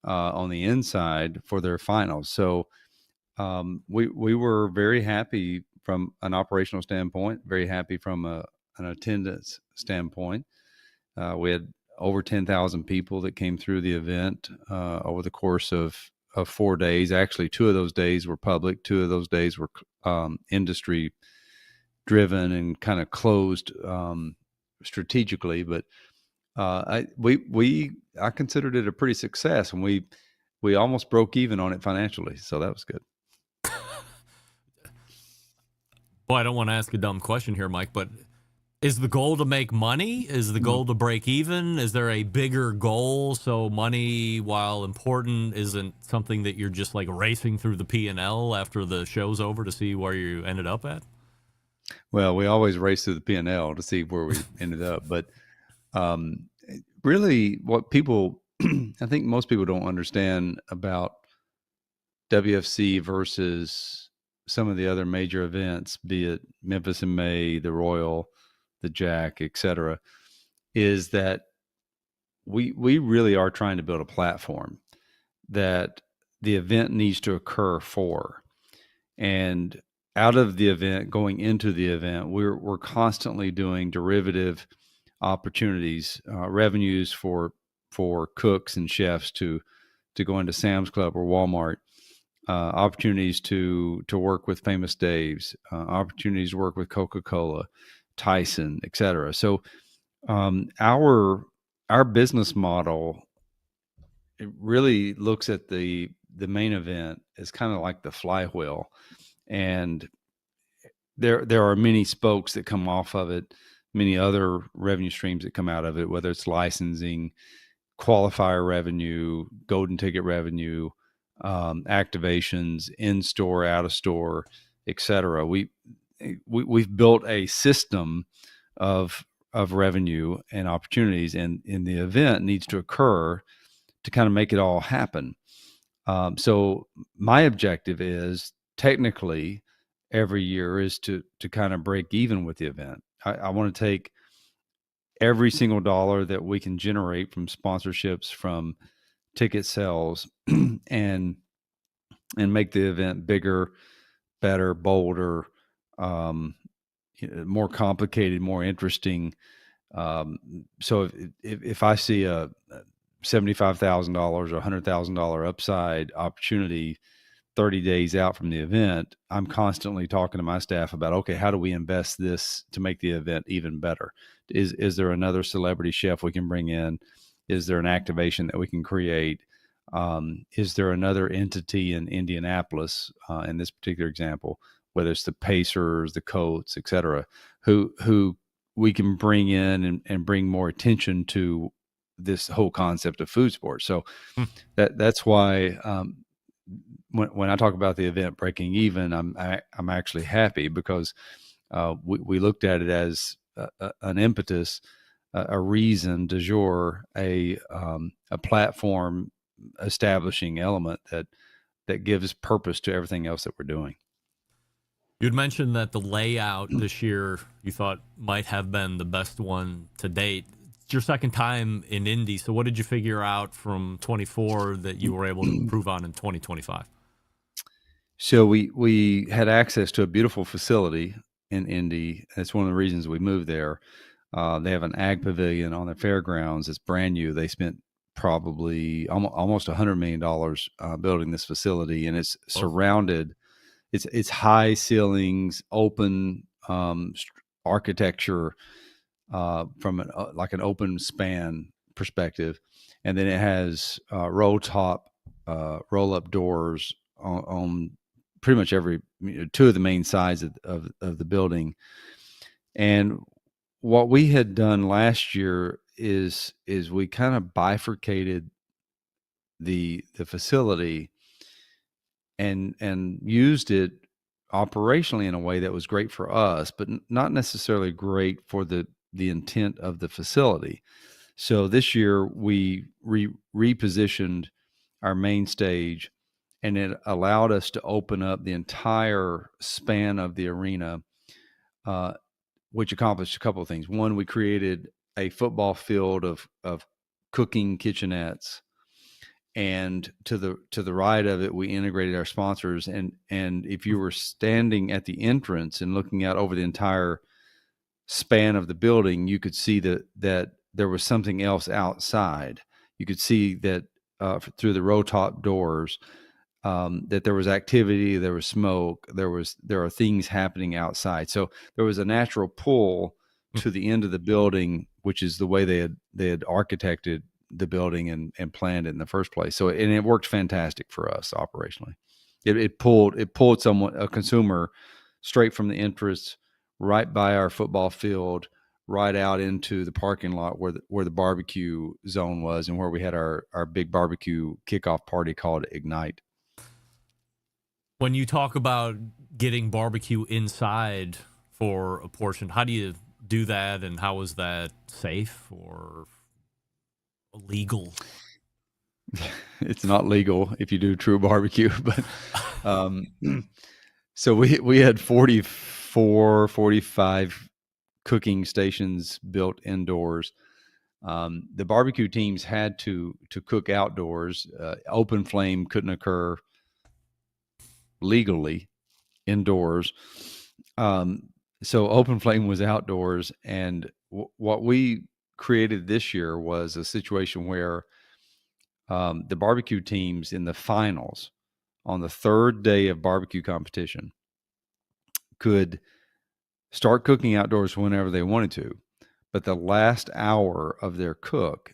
H: on the inside for their finals. So we were very happy from an operational standpoint, very happy from an attendance standpoint. We had over 10,000 people that came through the event over the course of 4 days. Actually, 2 of those days were public. 2 of those days were industry driven and kind of closed strategically. But I considered it a pretty success, and we almost broke even on it financially. So that was good.
E: Well, I don't want to ask a dumb question here, Mike, but Is the goal to make money? Is the goal to break even? Is there a bigger goal so money, while important, isn't something that you're just like racing through the P&L after the show's over to see where you ended up at?
H: Well, we always race through the P&L to see where we ended up, but um, really, what people, I think most people don't understand about WFC versus some of the other major events, be it Memphis in May, the Royal, the Jack, etc., is that we really are trying to build a platform that the event needs to occur for. And out of the event, going into the event, we're constantly doing derivative opportunities, revenues for cooks and chefs to go into Sam's Club or Walmart, opportunities to work with Famous Dave's, opportunities to work with Coca-Cola, Tyson, etc. So our business model, it really looks at the main event as kind of like the flywheel, and there are many spokes that come off of it, many other revenue streams that come out of it, whether it's licensing, qualifier revenue, golden ticket revenue, activations, in store, out of store, etc. We've built a system of revenue and opportunities, and the event needs to occur to kind of make it all happen. So my objective is technically every year is to kind of break even with the event. I want to take every single dollar that we can generate from sponsorships, from ticket sales, and make the event bigger, better, bolder, more complicated, more interesting. So if I see a $75,000 or $100,000 upside opportunity 30 days out from the event, I'm constantly talking to my staff about, okay, how do we invest this to make the event even better? Is there another celebrity chef we can bring in? Is there an activation that we can create? Is there another entity in Indianapolis, in this particular example, whether it's the Pacers, the Colts, et cetera, who we can bring in and bring more attention to this whole concept of food sports? So that's why when I talk about the event breaking even, I'm actually happy, because we looked at it as an impetus, a reason du jour, a platform establishing element that gives purpose to everything else that we're doing.
E: You'd mentioned that the layout this year you thought might have been the best one to date. It's your second time in Indy, so what did you figure out from 24 that you were able to improve on in 2025?
H: So we had access to a beautiful facility in Indy. That's one of the reasons we moved there. They have an ag pavilion on their fairgrounds. It's brand new. They spent probably almost $100 million building this facility, and it's surrounded. It's high ceilings, open architecture from like an open span perspective, and then it has roll up doors on pretty much every two of the main sides of the building. And what we had done last year is we kind of bifurcated the facility and used it operationally in a way that was great for us, but not necessarily great for the intent of the facility. So this year we repositioned our main stage, and it allowed us to open up the entire span of the arena, which accomplished a couple of things. One, we created a football field of cooking kitchenettes, and to the right of it, we integrated our sponsors. And if you were standing at the entrance and looking out over the entire span of the building, you could see that there was something else outside. You could see that through the row top doors, that there was activity, there was smoke, there are things happening outside. So there was a natural pull to the end of the building, which is the way they had architected the building and planned it in the first place. So and it worked fantastic for us operationally. It pulled a consumer straight from the entrance right by our football field, right out into the parking lot where the barbecue zone was, and where we had our big barbecue kickoff party called Ignite.
E: When you talk about getting barbecue inside for a portion, how do you do that, and how is that safe or legal?
H: It's not legal if you do true barbecue, but so we had 44, 45 cooking stations built indoors. The barbecue teams had to cook outdoors. Open flame couldn't occur legally indoors. So open flame was outdoors. And what we created this year was a situation where the barbecue teams in the finals on the third day of barbecue competition could start cooking outdoors whenever they wanted to. But the last hour of their cook,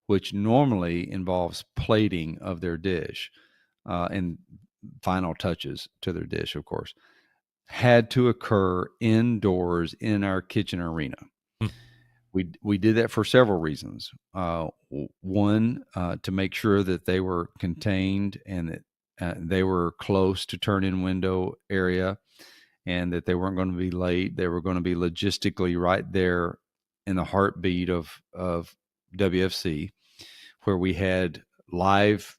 H: which normally involves plating of their dish and final touches to their dish, of course, had to occur indoors in our kitchen arena. We did that for several reasons. One, to make sure that they were contained and that they were close to turn-in window area, and that they weren't going to be late. They were going to be logistically right there in the heartbeat of WFC, where we had live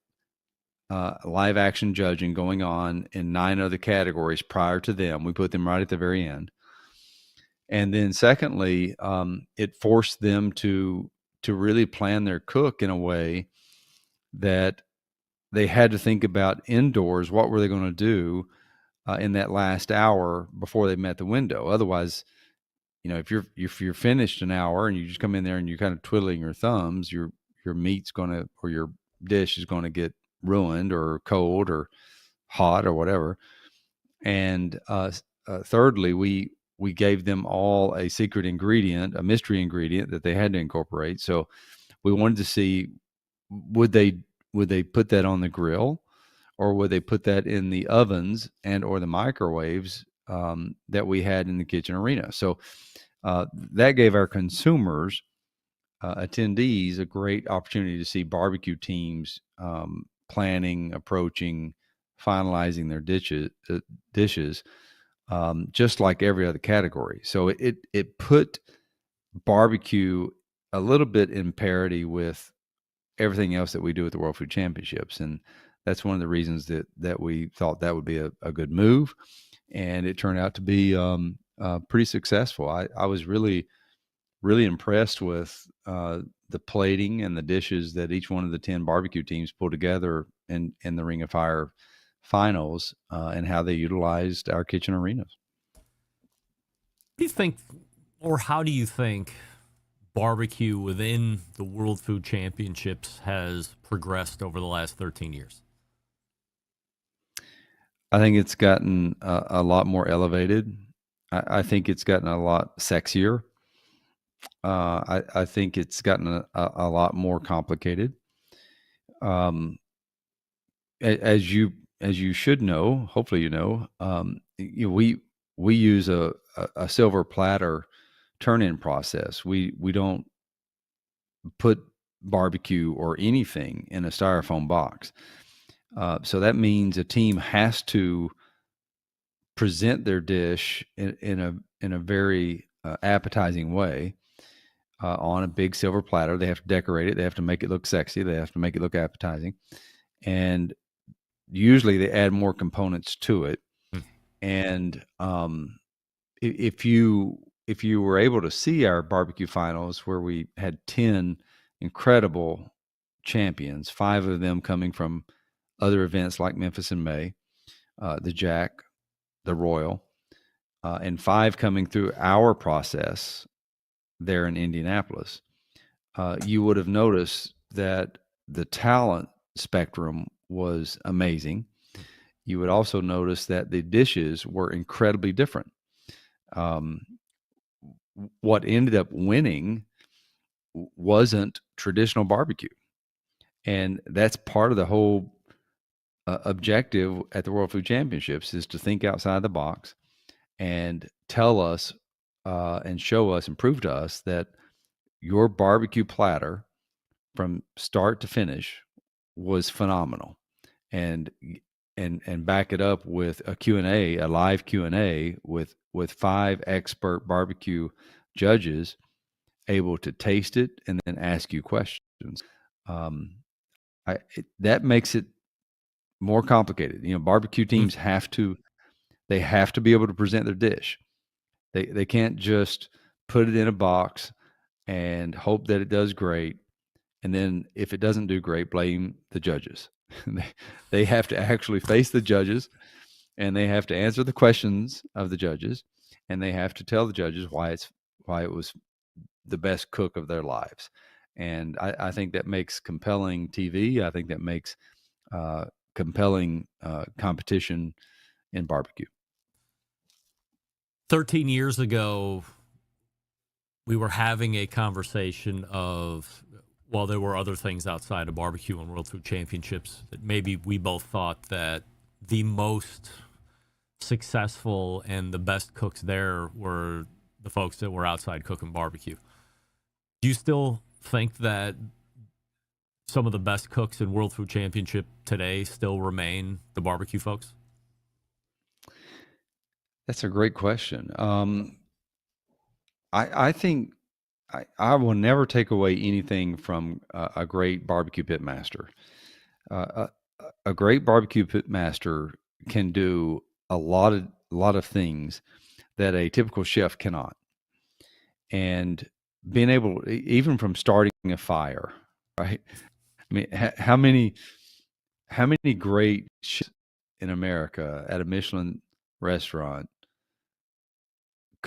H: action judging going on in 9 other categories prior to them. We put them right at the very end. And then secondly, it forced them to really plan their cook in a way that they had to think about indoors. What were they going to do in that last hour before they met the window? Otherwise, if you're finished an hour and you just come in there and you're kind of twiddling your thumbs, your meat's going to, or your dish is going to get ruined or cold or hot or whatever. And thirdly, we gave them all a secret ingredient, a mystery ingredient that they had to incorporate. So we wanted to see, would they put that on the grill, or would they put that in the ovens and or the microwaves that we had in the kitchen arena? So that gave our consumers, attendees, a great opportunity to see barbecue teams planning, approaching, finalizing their dishes, just like every other category. So it put barbecue a little bit in parity with everything else that we do at the World Food Championships. And that's one of the reasons that we thought that would be a good move. And it turned out to be pretty successful. I was really, really impressed with the plating and the dishes that each one of the 10 barbecue teams pulled together in the Ring of Fire finals, and how they utilized our kitchen arenas.
E: Do you think, or how do you think, barbecue within the World Food Championships has progressed over the last 13 years?
H: I think it's gotten a lot more elevated. I think it's gotten a lot sexier. I think it's gotten a lot more complicated. As you should know, hopefully we use a silver platter turn-in process. We don't put barbecue or anything in a styrofoam box. So that means a team has to present their dish in a very appetizing way on a big silver platter. They have to decorate it. They have to make it look sexy. They have to make it look appetizing. And usually they add more components to it. And if you were able to see our barbecue finals, where we had 10 incredible champions, 5 of them coming from other events like Memphis in May, the Jack, the Royal, and 5 coming through our process there in Indianapolis, you would have noticed that the talent spectrum was amazing. You would also notice that the dishes were incredibly different. What ended up winning wasn't traditional barbecue. And that's part of the whole objective at the World Food Championships, is to think outside the box and tell us and show us and prove to us that your barbecue platter from start to finish was phenomenal, and back it up with a Q&A, a live Q&A with 5 expert barbecue judges able to taste it and then ask you questions. That makes it more complicated. Barbecue teams have to be able to present their dish. They can't just put it in a box and hope that it does great, and then if it doesn't do great, blame the judges. They have to actually face the judges, and they have to answer the questions of the judges, and they have to tell the judges why it was the best cook of their lives. And I think that makes compelling TV. I think that makes compelling competition in barbecue.
E: 13 years ago, we were having a conversation of, well, there were other things outside of barbecue and World Food Championships that maybe we both thought that the most successful and the best cooks there were the folks that were outside cooking barbecue. Do you still think that some of the best cooks in World Food Championship today still remain the barbecue folks?
H: That's a great question. I think I will never take away anything from a great barbecue pit master. A great barbecue pit master can do a lot of things that a typical chef cannot. And being able, even from starting a fire, right? I mean, how many great chefs in America at a Michelin restaurant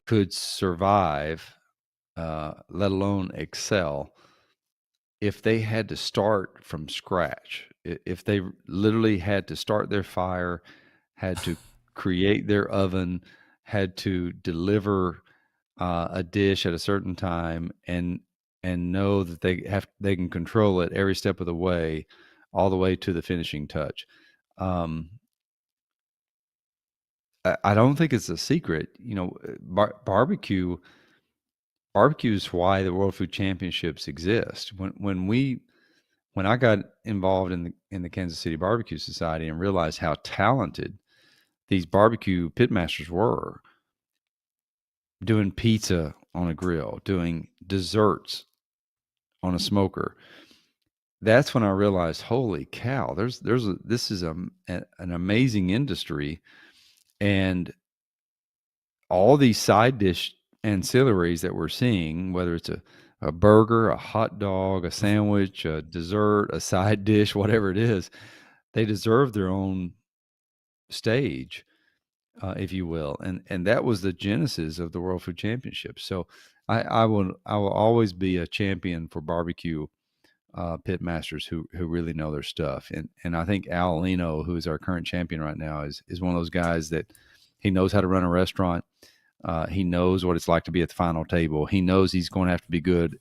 H: could survive, let alone excel, if they had to start from scratch? If they literally had to start their fire, had to create their oven, had to deliver a dish at a certain time, and know that they can control it every step of the way, all the way to the finishing touch. I don't think it's a secret. Barbecue is why the World Food Championships exist. When I got involved in the Kansas City Barbecue Society and realized how talented these barbecue pitmasters were, doing pizza on a grill, doing desserts on a smoker, that's when I realized, holy cow, this is an amazing industry. And all these side dish ancillaries that we're seeing, whether it's a burger, a hot dog, a sandwich, a dessert, a side dish, whatever it is, they deserve their own stage, if you will. And that was the genesis of the World Food Championship. So I will always be a champion for barbecue pit masters who really know their stuff. And I think Al Alino, who is our current champion right now, is one of those guys that he knows how to run a restaurant. He knows what it's like to be at the final table. He knows he's going to have to be good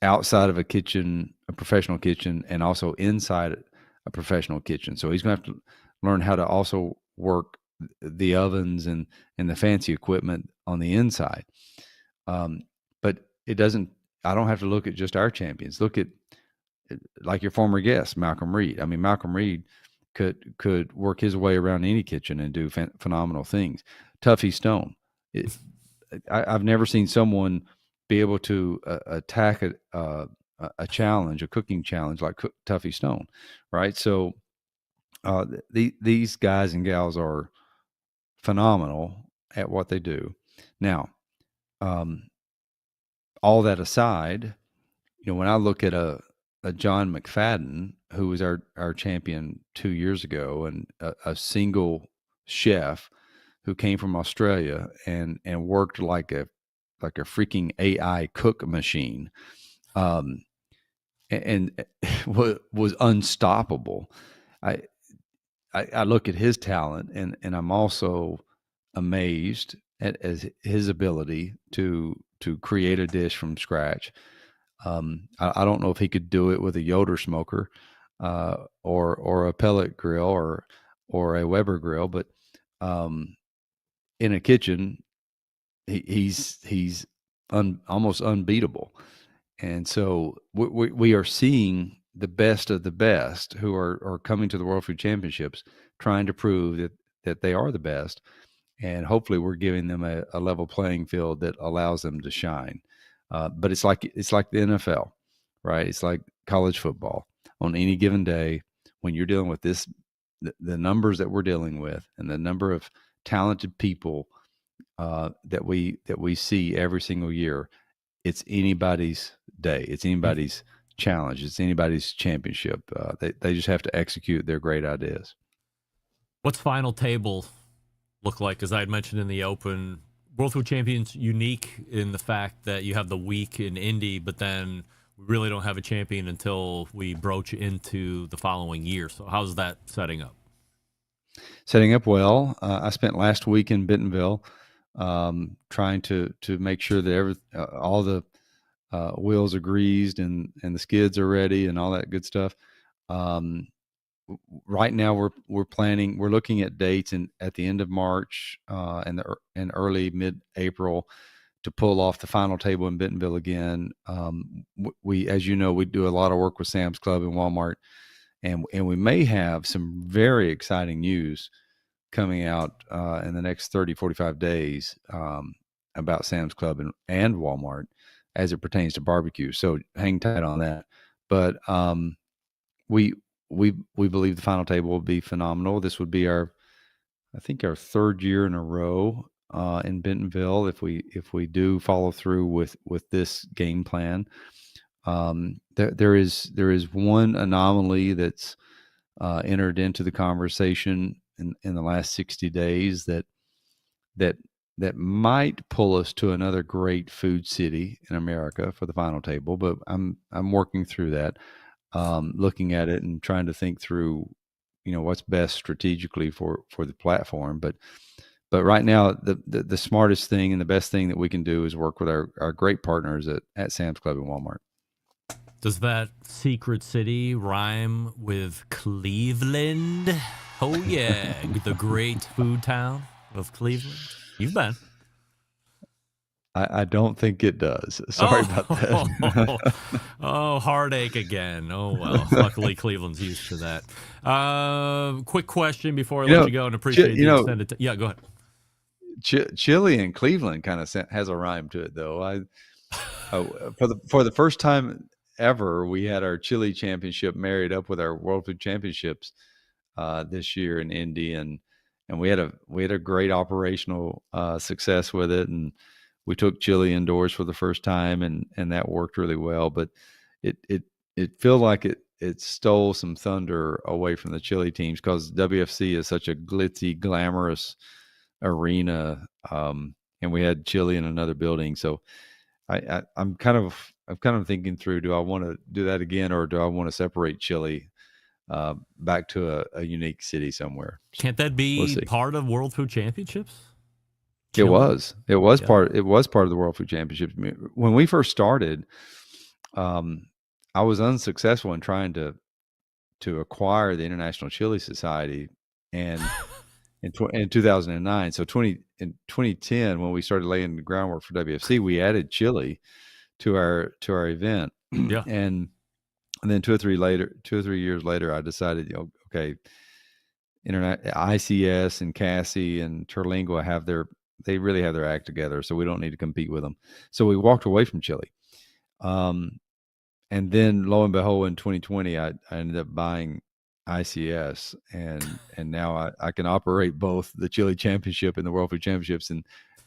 H: outside of a kitchen, a professional kitchen, and also inside a professional kitchen. So he's going to have to learn how to also work the ovens and the fancy equipment on the inside. But it doesn't, I don't have to look at just our champions. Look at, like your former guest, Malcom Reed. I mean, Malcom Reed could work his way around any kitchen and do phenomenal things. Tuffy Stone. I've never seen someone be able to attack a challenge, a cooking challenge like Tuffy Stone, right? So these guys and gals are phenomenal at what they do. Now, all that aside, when I look at a John McFadden, who was our champion 2 years ago, and a single chef who came from Australia and worked like a freaking AI cook machine, and was unstoppable. I look at his talent and I'm also amazed at his ability to create a dish from scratch. I don't know if he could do it with a Yoder smoker, or a pellet grill or a Weber grill, but in a kitchen, he's almost unbeatable. And so we are seeing the best of the best who are coming to the World Food Championships, trying to prove that they are the best. And hopefully we're giving them a level playing field that allows them to shine. But it's like the NFL, right? It's like college football. On any given day, when you're dealing with the numbers that we're dealing with and the number of talented people that we see every single year, it's anybody's day. It's anybody's challenge. It's anybody's championship. They just have to execute their great ideas.
E: What's final table look like? As I had mentioned in the open, World Food Champions unique in the fact that you have the week in Indy, but then we really don't have a champion until we broach into the following year. So how's that setting up?
H: Setting up well. I spent last week in Bentonville trying to make sure that all the wheels are greased and the skids are ready and all that good stuff. Right now we're planning. We're looking at dates at the end of March and early mid-April to pull off the final table in Bentonville again. We, as you know, we do a lot of work with Sam's Club and Walmart, and we may have some very exciting news coming out in the next 30, 45 days about Sam's Club and Walmart as it pertains to barbecue. So hang tight on that. But we believe the final table will be phenomenal. This would be I think our third year in a row in Bentonville if we do follow through with this game plan. There is one anomaly that's entered into the conversation in the last 60 days that might pull us to another great food city in America for the final table, but I'm working through that, looking at it and trying to think through, what's best strategically for the platform. But right now, the smartest thing and the best thing that we can do is work with our great partners at Sam's Club and Walmart.
E: Does that secret city rhyme with Cleveland? Oh, yeah, the great food town of Cleveland. You've been.
H: I don't think it does. Sorry about that.
E: Oh, heartache again. Oh, well. Luckily, Cleveland's used to that. Quick question before I let you go, and appreciate the extended yeah, go ahead.
H: Chili in Cleveland kind of has a rhyme to it, though. For the first time ever, we had our chili championship married up with our World Food Championships this year in Indy, and we had a great operational success with it, and we took chili indoors for the first time, and that worked really well. But it felt like it stole some thunder away from the chili teams because WFC is such a glitzy, glamorous arena, and we had chili in another building. So I'm kind of thinking through: do I want to do that again, or do I want to separate chili back to a unique city somewhere?
E: Can't that be part of World Food Championships?
H: Chili? It was part of the World Food Championships. When we first started, I was unsuccessful in trying to acquire the International Chili Society, and in 2009. So in 2010, when we started laying the groundwork for WFC, we added chili to our event.
E: Yeah.
H: And then 2 or 3 years later, I decided, okay, ICS and Cassie and Terlingua they really have their act together, so we don't need to compete with them. So we walked away from chili. And then lo and behold, in 2020, I ended up buying ICS, and now I can operate both the Chili Championship and the World Food Championships,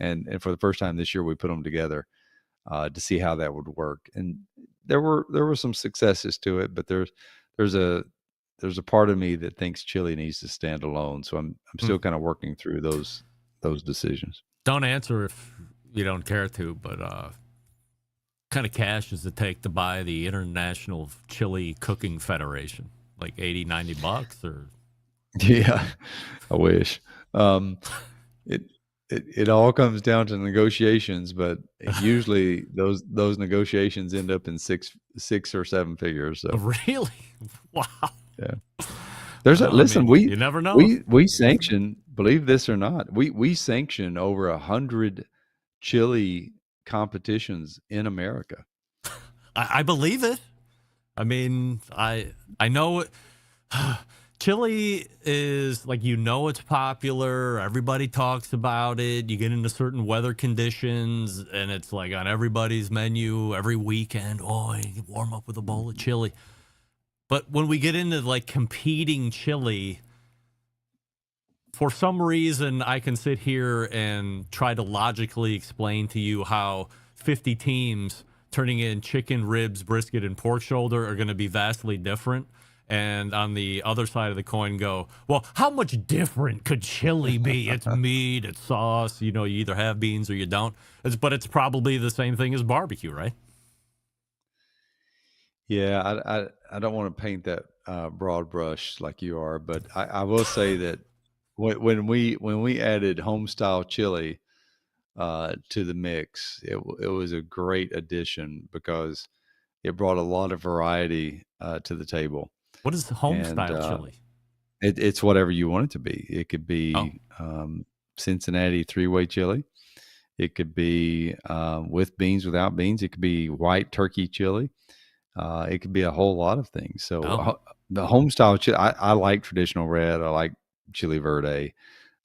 H: and for the first time this year we put them together to see how that would work. And there were some successes to it, but there's a part of me that thinks chili needs to stand alone. So I'm still kind of working through those decisions.
E: Don't answer if you don't care to, but kind of cash does it take to buy the International Chili Cooking Federation? Like $80-$90 or?
H: Yeah, I wish. It all comes down to negotiations, but usually those negotiations end up in six or seven figures. So
E: really, wow.
H: Yeah. Listen. You
E: never know.
H: We sanction. Believe this or not, we sanction over 100 chili competitions in America.
E: I believe it. I mean, I know it. Chili is like, it's popular. Everybody talks about it. You get into certain weather conditions, and it's like on everybody's menu every weekend. Oh, you warm up with a bowl of chili. But when we get into like competing chili, for some reason, I can sit here and try to logically explain to you how 50 teams turning in chicken, ribs, brisket, and pork shoulder are going to be vastly different. And on the other side of the coin go, well, how much different could chili be? It's meat, it's sauce. You either have beans or you don't. But it's probably the same thing as barbecue, right?
H: Yeah, I don't want to paint that broad brush like you are, but I will say that when we added homestyle chili to the mix, it was a great addition because it brought a lot of variety to the table.
E: What is homestyle chili?
H: It's whatever you want it to be. It could be Cincinnati 3-way chili. It could be with beans, without beans. It could be white turkey chili. It could be a whole lot of things. So the homestyle chili, I like traditional red. I like chili verde.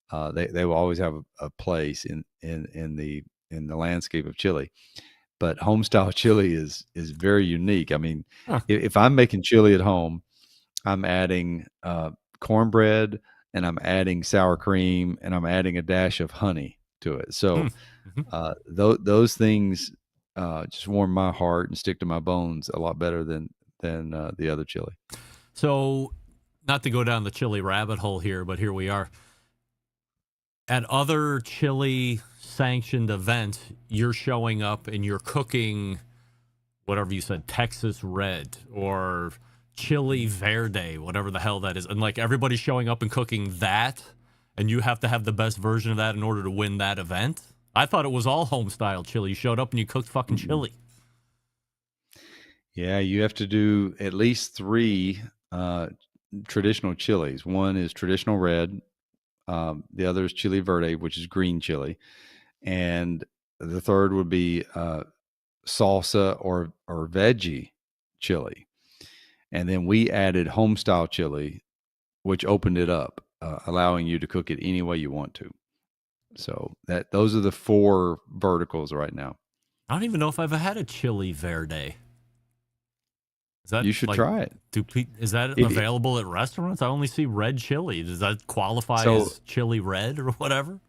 H: They will always have a place in the landscape of chili. But homestyle chili is very unique. I mean, if I'm making chili at home, I'm adding cornbread, and I'm adding sour cream, and I'm adding a dash of honey to it. So those things just warm my heart and stick to my bones a lot better than the other chili.
E: So, not to go down the chili rabbit hole here, but here we are. At other chili sanctioned events, you're showing up and you're cooking whatever you said, Texas Red or Chili Verde, whatever the hell that is. And like everybody's showing up and cooking that, and you have to have the best version of that in order to win that event. I thought it was all home style chili. You showed up and you cooked fucking chili.
H: Yeah, you have to do at least 3 traditional chilies. One is traditional red. The other is chili verde, which is green chili. And the third would be salsa or veggie chili. And then we added home style chili, which opened it up, allowing you to cook it any way you want to. So those are the 4 verticals right now.
E: I don't even know if I've had a chili verde. Is that,
H: you should try it.
E: Is that available at restaurants? I only see red chili. Does that qualify as chili red or whatever?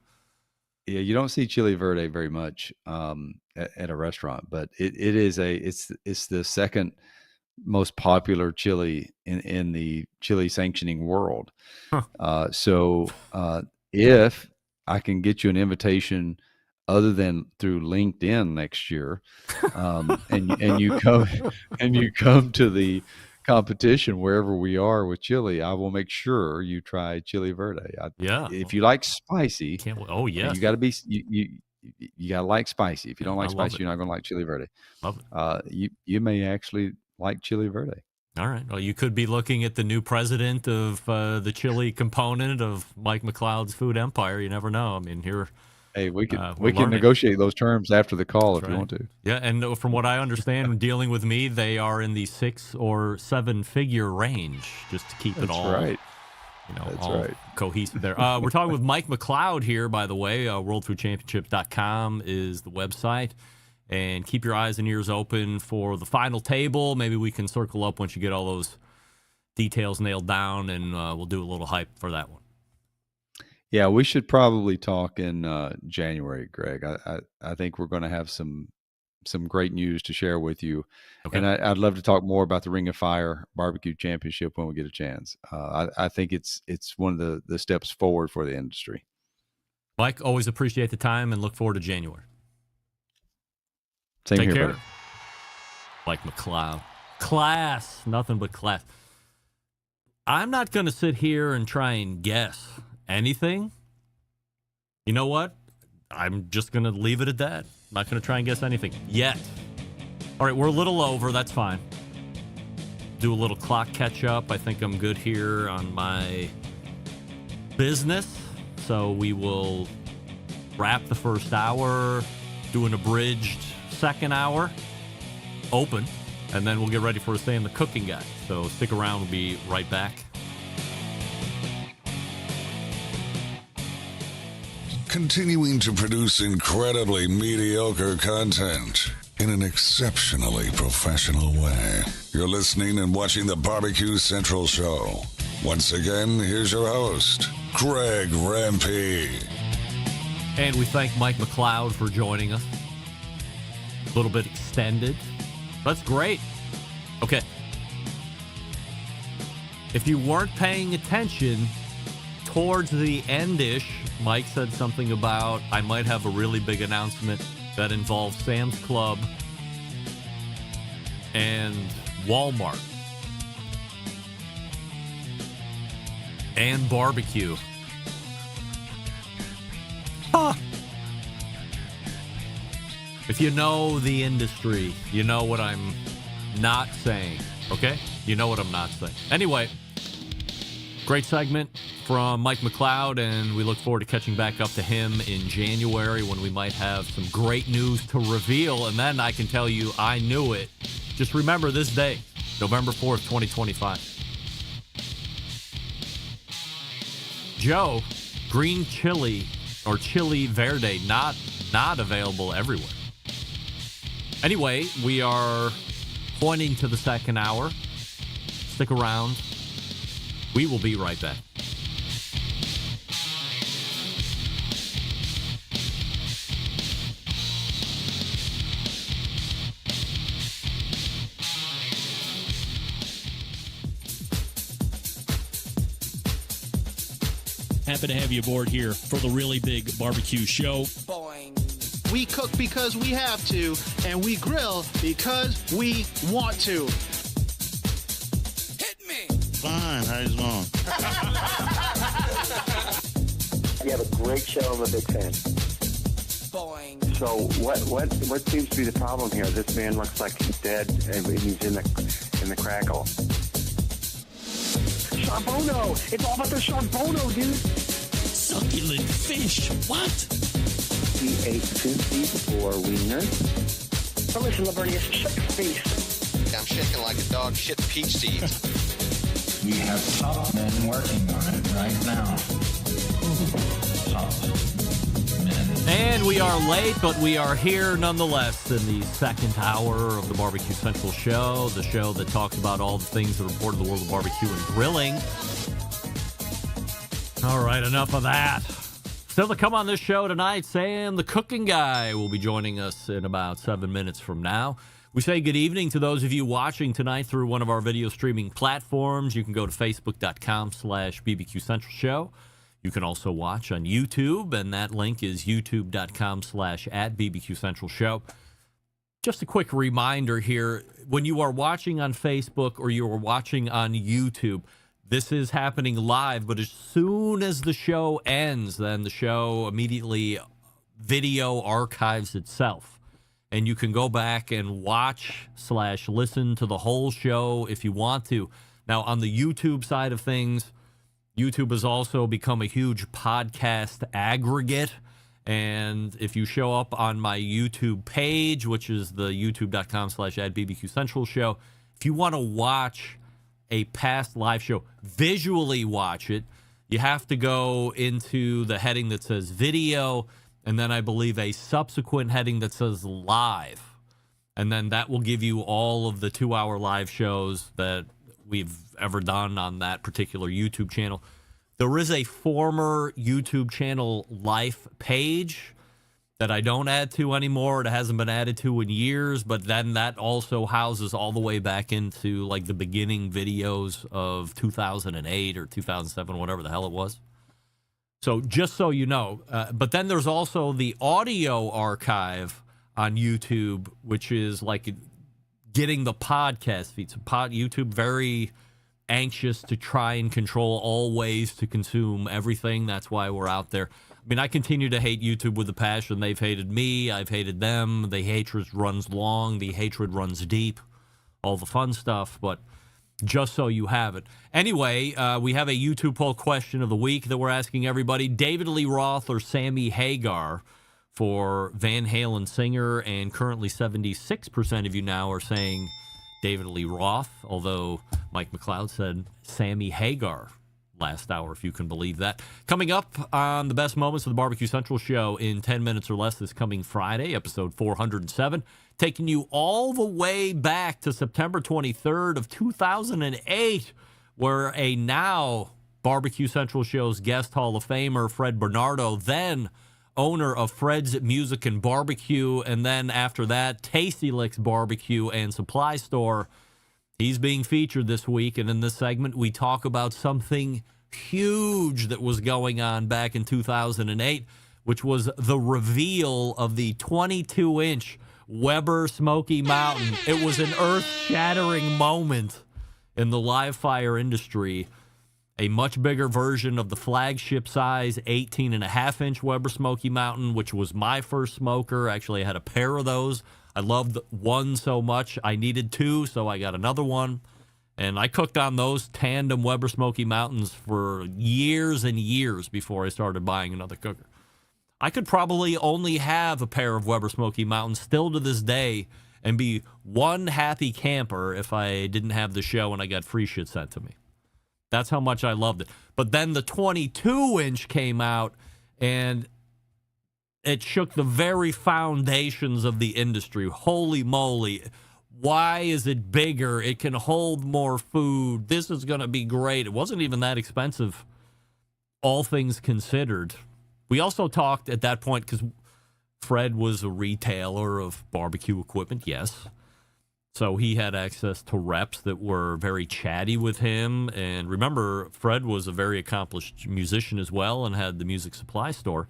H: Yeah, you don't see chili verde very much at a restaurant, but it's the second most popular chili in the chili sanctioning world. Huh. So if I can get you an invitation other than through LinkedIn next year, and you come to the competition wherever we are with chili, I will make sure you try chili verde. If you like spicy,
E: oh yes,
H: you got to be you got to like spicy. If you don't like spicy, you're not going to like chili verde.
E: Love it.
H: You may actually like chili verde.
E: All right. Well, you could be looking at the new president of the chili component of Mike McCloud's food empire. You never know. I mean, here.
H: Hey, we can negotiate those terms after the call if you want to.
E: Yeah, and from what I understand, dealing with me, they are in the 6 or 7 figure range, just to keep it all
H: right.
E: all cohesive there. We're talking with Mike McCloud here, by the way. WorldFoodChampionship.com is the website. And keep your eyes and ears open for the final table. Maybe we can circle up once you get all those details nailed down, and we'll do a little hype for that one.
H: Yeah, we should probably talk in January, Greg. I think we're going to have some great news to share with you. Okay. And I'd love to talk more about the Ring of Fire Barbecue Championship when we get a chance. I think it's one of the steps forward for the industry.
E: Mike, always appreciate the time and look forward to January.
H: Take
E: care.
H: Buddy.
E: Mike McCloud. Class. Nothing but class. I'm not going to sit here and try and guess anything. You know what? I'm just going to leave it at that. I'm not going to try and guess anything yet. All right, we're a little over. That's fine. Do a little clock catch up. I think I'm good here on my business. So we will wrap the first hour. do an abridged second hour open, and then we'll get ready for Sam the Cooking Guy. So stick around. We'll be right back.
F: Continuing to produce incredibly mediocre content in an exceptionally professional way. You're listening and watching the Barbecue Central Show. Once again, here's your host, Greg Rempe.
E: And we thank Mike McCloud for joining us. A little bit extended. That's great. Okay. If you weren't paying attention, towards the end-ish, Mike said something about I might have a really big announcement that involves Sam's Club and Walmart and barbecue. Huh. If you know the industry, you know what I'm not saying, okay? You know what I'm not saying. Anyway, great segment from Mike McCloud, and we look forward to catching back up to him in January when we might have some great news to reveal. And then I can tell you I knew it. Just remember this day, November 4th, 2025. Joe, green chili or chili verde, not available everywhere. Anyway, we are pointing to the second hour. Stick around. We will be right back.
I: Happy to have you aboard here for the really big barbecue show.
B: Boing.
J: We cook because we have to, and we grill because we want to.
B: Hit me.
K: Fine, how's it going?
L: You have a great show. I'm a big fan.
B: Boing.
L: So what seems to be the problem here? This man looks like he's dead, and he's in the crackle. Charbono! It's all about the charbono, dude.
I: Succulent fish. What?
L: He ate 2 feet or wiener.
J: But listen, Lavernius, shut your face.
K: I'm shaking like a dog shit peach seeds.
M: We have top men working on it right now. Top men.
E: And we are late, but we are here nonetheless in the second hour of the Barbecue Central Show, the show that talks about all the things that are important in the world of barbecue and grilling. All right, enough of that. Still to come on this show tonight, Sam the Cooking Guy will be joining us in about 7 minutes from now. We say good evening to those of you watching tonight through one of our video streaming platforms. You can go to facebook.com/BBQ Central Show. You can also watch on YouTube, and that link is youtube.com/@BBQ Central Show. Just a quick reminder here, when you are watching on Facebook or you are watching on YouTube, this is happening live, but as soon as the show ends, then the show immediately video archives itself. And you can go back and watch/listen to the whole show if you want to. Now, on the YouTube side of things, YouTube has also become a huge podcast aggregate. And if you show up on my YouTube page, which is the youtube.com/@BBQ Central Show, if you want to watch a past live show, visually watch it, you have to go into the heading that says video, and then I believe a subsequent heading that says live. And then that will give you all of the 2-hour live shows that we've ever done on that particular YouTube channel. There is a former YouTube channel life page that I don't add to anymore. It hasn't been added to in years, but then that also houses all the way back into like the beginning videos of 2008 or 2007, whatever the hell it was. So just so you know, but then there's also the audio archive on YouTube, which is like getting the podcast feeds. YouTube very anxious to try and control all ways to consume everything. That's why we're out there. I mean, I continue to hate YouTube with a passion. They've hated me. I've hated them. The hatred runs long. The hatred runs deep. All the fun stuff, but just so you have it. Anyway, we have a YouTube poll question of the week that we're asking everybody. David Lee Roth or Sammy Hagar for Van Halen singer, and currently 76% of you now are saying David Lee Roth, although Mike McCloud said Sammy Hagar last hour, if you can believe that. Coming up on the best moments of the Barbecue Central show in 10 minutes or less this coming Friday, episode 407, taking you all the way back to September 23rd of 2008, where a now Barbecue Central show's guest Hall of Famer, Fred Bernardo, then owner of Fred's Music and Barbecue, and then after that, Tasty Licks Barbecue and Supply Store. He's being featured this week, and in this segment, we talk about something huge that was going on back in 2008, which was the reveal of the 22-inch Weber Smoky Mountain. It was an earth-shattering moment in the live fire industry. A much bigger version of the flagship size 18.5-inch Weber Smoky Mountain, which was my first smoker. Actually, I had a pair of those. I loved one so much, I needed two, so I got another one. And I cooked on those tandem Weber Smoky Mountains for years and years before I started buying another cooker. I could probably only have a pair of Weber Smoky Mountains still to this day and be one happy camper if I didn't have the show and I got free shit sent to me. That's how much I loved it. But then the 22-inch came out, and it shook the very foundations of the industry. Holy moly. Why is it bigger? It can hold more food. This is going to be great. It wasn't even that expensive, all things considered. We also talked at that point, because Fred was a retailer of barbecue equipment, yes. So he had access to reps that were very chatty with him. And remember, Fred was a very accomplished musician as well and had the music supply store.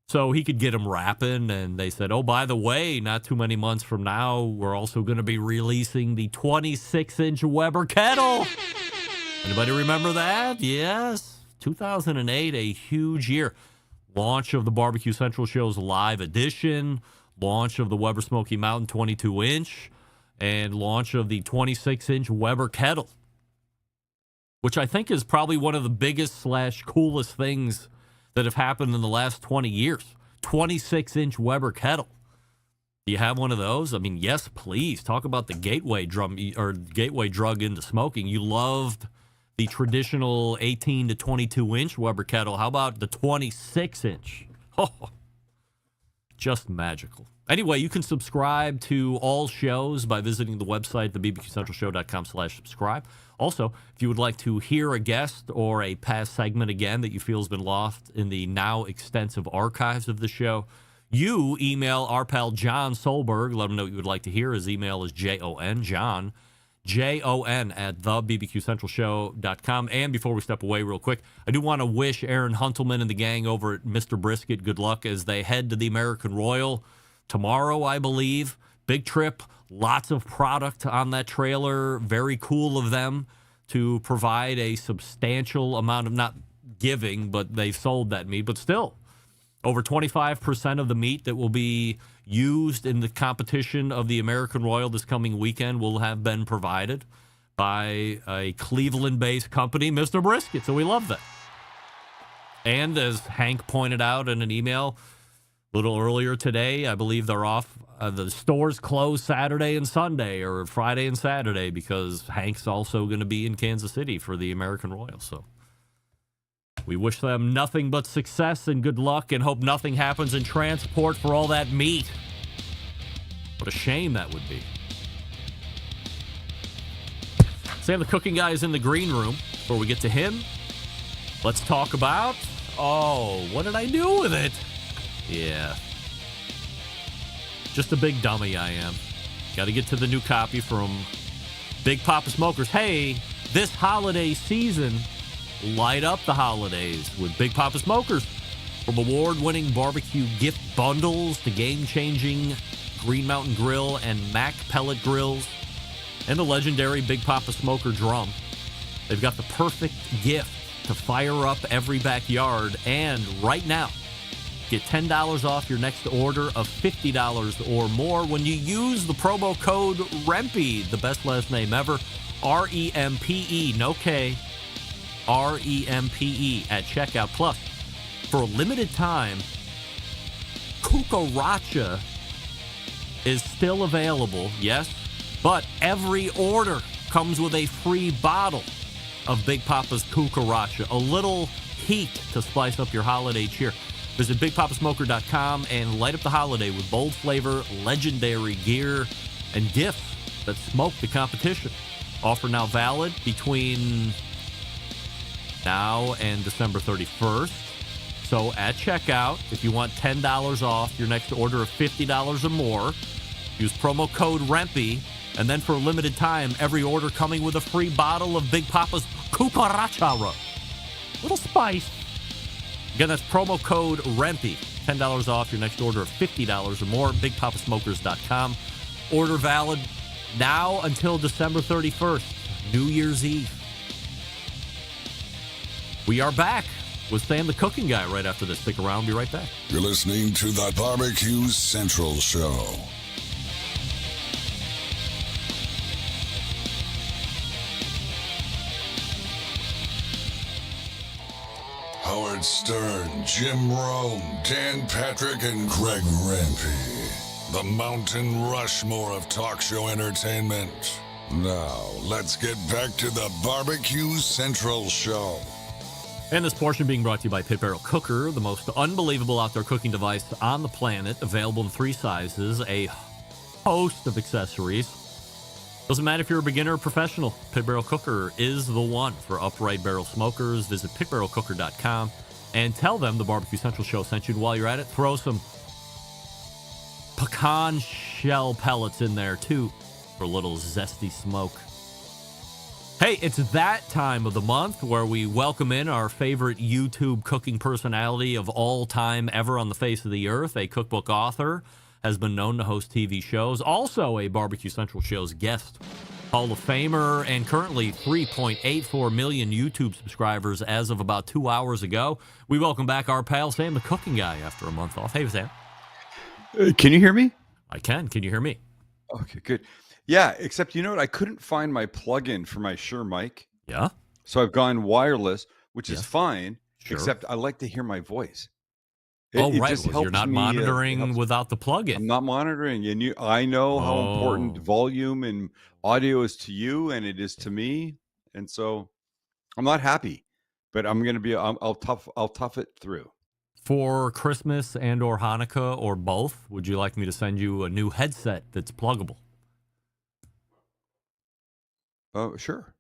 E: So he could get them rapping. And they said, oh, by the way, not too many months from now, we're also going to be releasing the 26-inch Weber kettle. Anybody remember that? Yes. 2008, a huge year. Launch of the Barbecue Central Show's live edition. Launch of the Weber Smoky Mountain 22-inch. And launch of the 26-inch Weber kettle, which I think is probably one of the biggest / coolest things that have happened in the last 20 years. 26-inch Weber kettle. Do you have one of those? I mean, yes, please. Talk about the gateway drug into smoking. You loved the traditional 18 to 22-inch Weber kettle. How about the 26-inch? Oh, just magical. Anyway, you can subscribe to all shows by visiting the website, thebbqcentralshow.com/subscribe. Also, if you would like to hear a guest or a past segment again that you feel has been lost in the now extensive archives of the show, you email our pal John Solberg. Let him know what you would like to hear. His email is John, Jon, at thebbqcentralshow.com. And before we step away real quick, I do want to wish Aaron Huntelman and the gang over at Mr. Brisket good luck as they head to the American Royal tomorrow, I believe. Big trip, lots of product on that trailer. Very cool of them to provide a substantial amount of, not giving, but they've sold that meat, but still over 25% of the meat that will be used in the competition of the American Royal this coming weekend will have been provided by a Cleveland-based company, Mr. Brisket. So we love that. And as Hank pointed out in an email a little earlier today, I believe they're off. The stores close Saturday and Sunday, or Friday and Saturday, because Hank's also going to be in Kansas City for the American Royal. So we wish them nothing but success and good luck, and hope nothing happens in transport for all that meat. What a shame that would be. Sam, the cooking guy, is in the green room. Before we get to him, let's talk about, what did I do with it? Yeah. Just a big dummy I am. Got to get to the new copy from Big Papa Smokers. Hey, this holiday season, light up the holidays with Big Papa Smokers. From award-winning barbecue gift bundles to game-changing Green Mountain Grill and Mac pellet grills, and the legendary Big Papa Smoker drum, they've got the perfect gift to fire up every backyard. And right now, get $10 off your next order of $50 or more when you use the promo code REMPE, the best last name ever, REMPE, no K, REMPE at checkout. Plus, for a limited time, Cucaracha is still available, yes, but every order comes with a free bottle of Big Papa's Cucaracha, a little heat to spice up your holiday cheer. Visit BigPapaSmoker.com and light up the holiday with bold flavor, legendary gear, and gifts that smoke the competition. Offer now valid between now and December 31st. So at checkout, if you want $10 off your next order of $50 or more, use promo code REMPY, and then for a limited time, every order coming with a free bottle of Big Papa's Cucaracha. Little spice. Again, that's promo code REMPY. $10 off your next order of $50 or more. BigPapaSmokers.com. Order valid now until December 31st, New Year's Eve. We are back with Sam the Cooking Guy right after this. Stick around. Be right back.
F: You're listening to the Barbecue Central Show. Howard Stern, Jim Rome, Dan Patrick, and Greg Rempe. The Mountain Rushmore of talk show entertainment. Now, let's get back to the Barbecue Central Show.
E: And this portion being brought to you by Pit Barrel Cooker, the most unbelievable outdoor cooking device on the planet, available in 3 sizes, a host of accessories. Doesn't matter if you're a beginner or professional, Pit Barrel Cooker is the one for upright barrel smokers. Visit pitbarrelcooker.com and tell them the Barbecue Central Show sent you. And while you're at it, throw some pecan shell pellets in there, too, for a little zesty smoke. Hey, it's that time of the month where we welcome in our favorite YouTube cooking personality of all time ever on the face of the earth, a cookbook author, has been known to host TV shows, also a Barbecue Central Show's guest, Hall of Famer, and currently 3.84 million YouTube subscribers as of about 2 hours ago. We welcome back our pal, Sam the Cooking Guy, after a month off. Hey, Sam.
N: Can you hear me?
E: I can. Can you hear me?
N: Okay, good. Yeah, except you know what? I couldn't find my plug-in for my Shure mic.
E: Yeah?
N: So I've gone wireless, which is fine,
E: Sure.
N: except I like to hear my voice.
E: Right.
N: just
E: Well, you're
N: helps
E: not
N: me,
E: monitoring without the plug-in.
N: I'm not monitoring. And I know how important volume and audio is to you, and it is to me. And so I'm not happy, but I'm going to be, I'll tough it through.
E: For Christmas and or Hanukkah or both, would you like me to send you a new headset that's pluggable?
N: Oh, sure.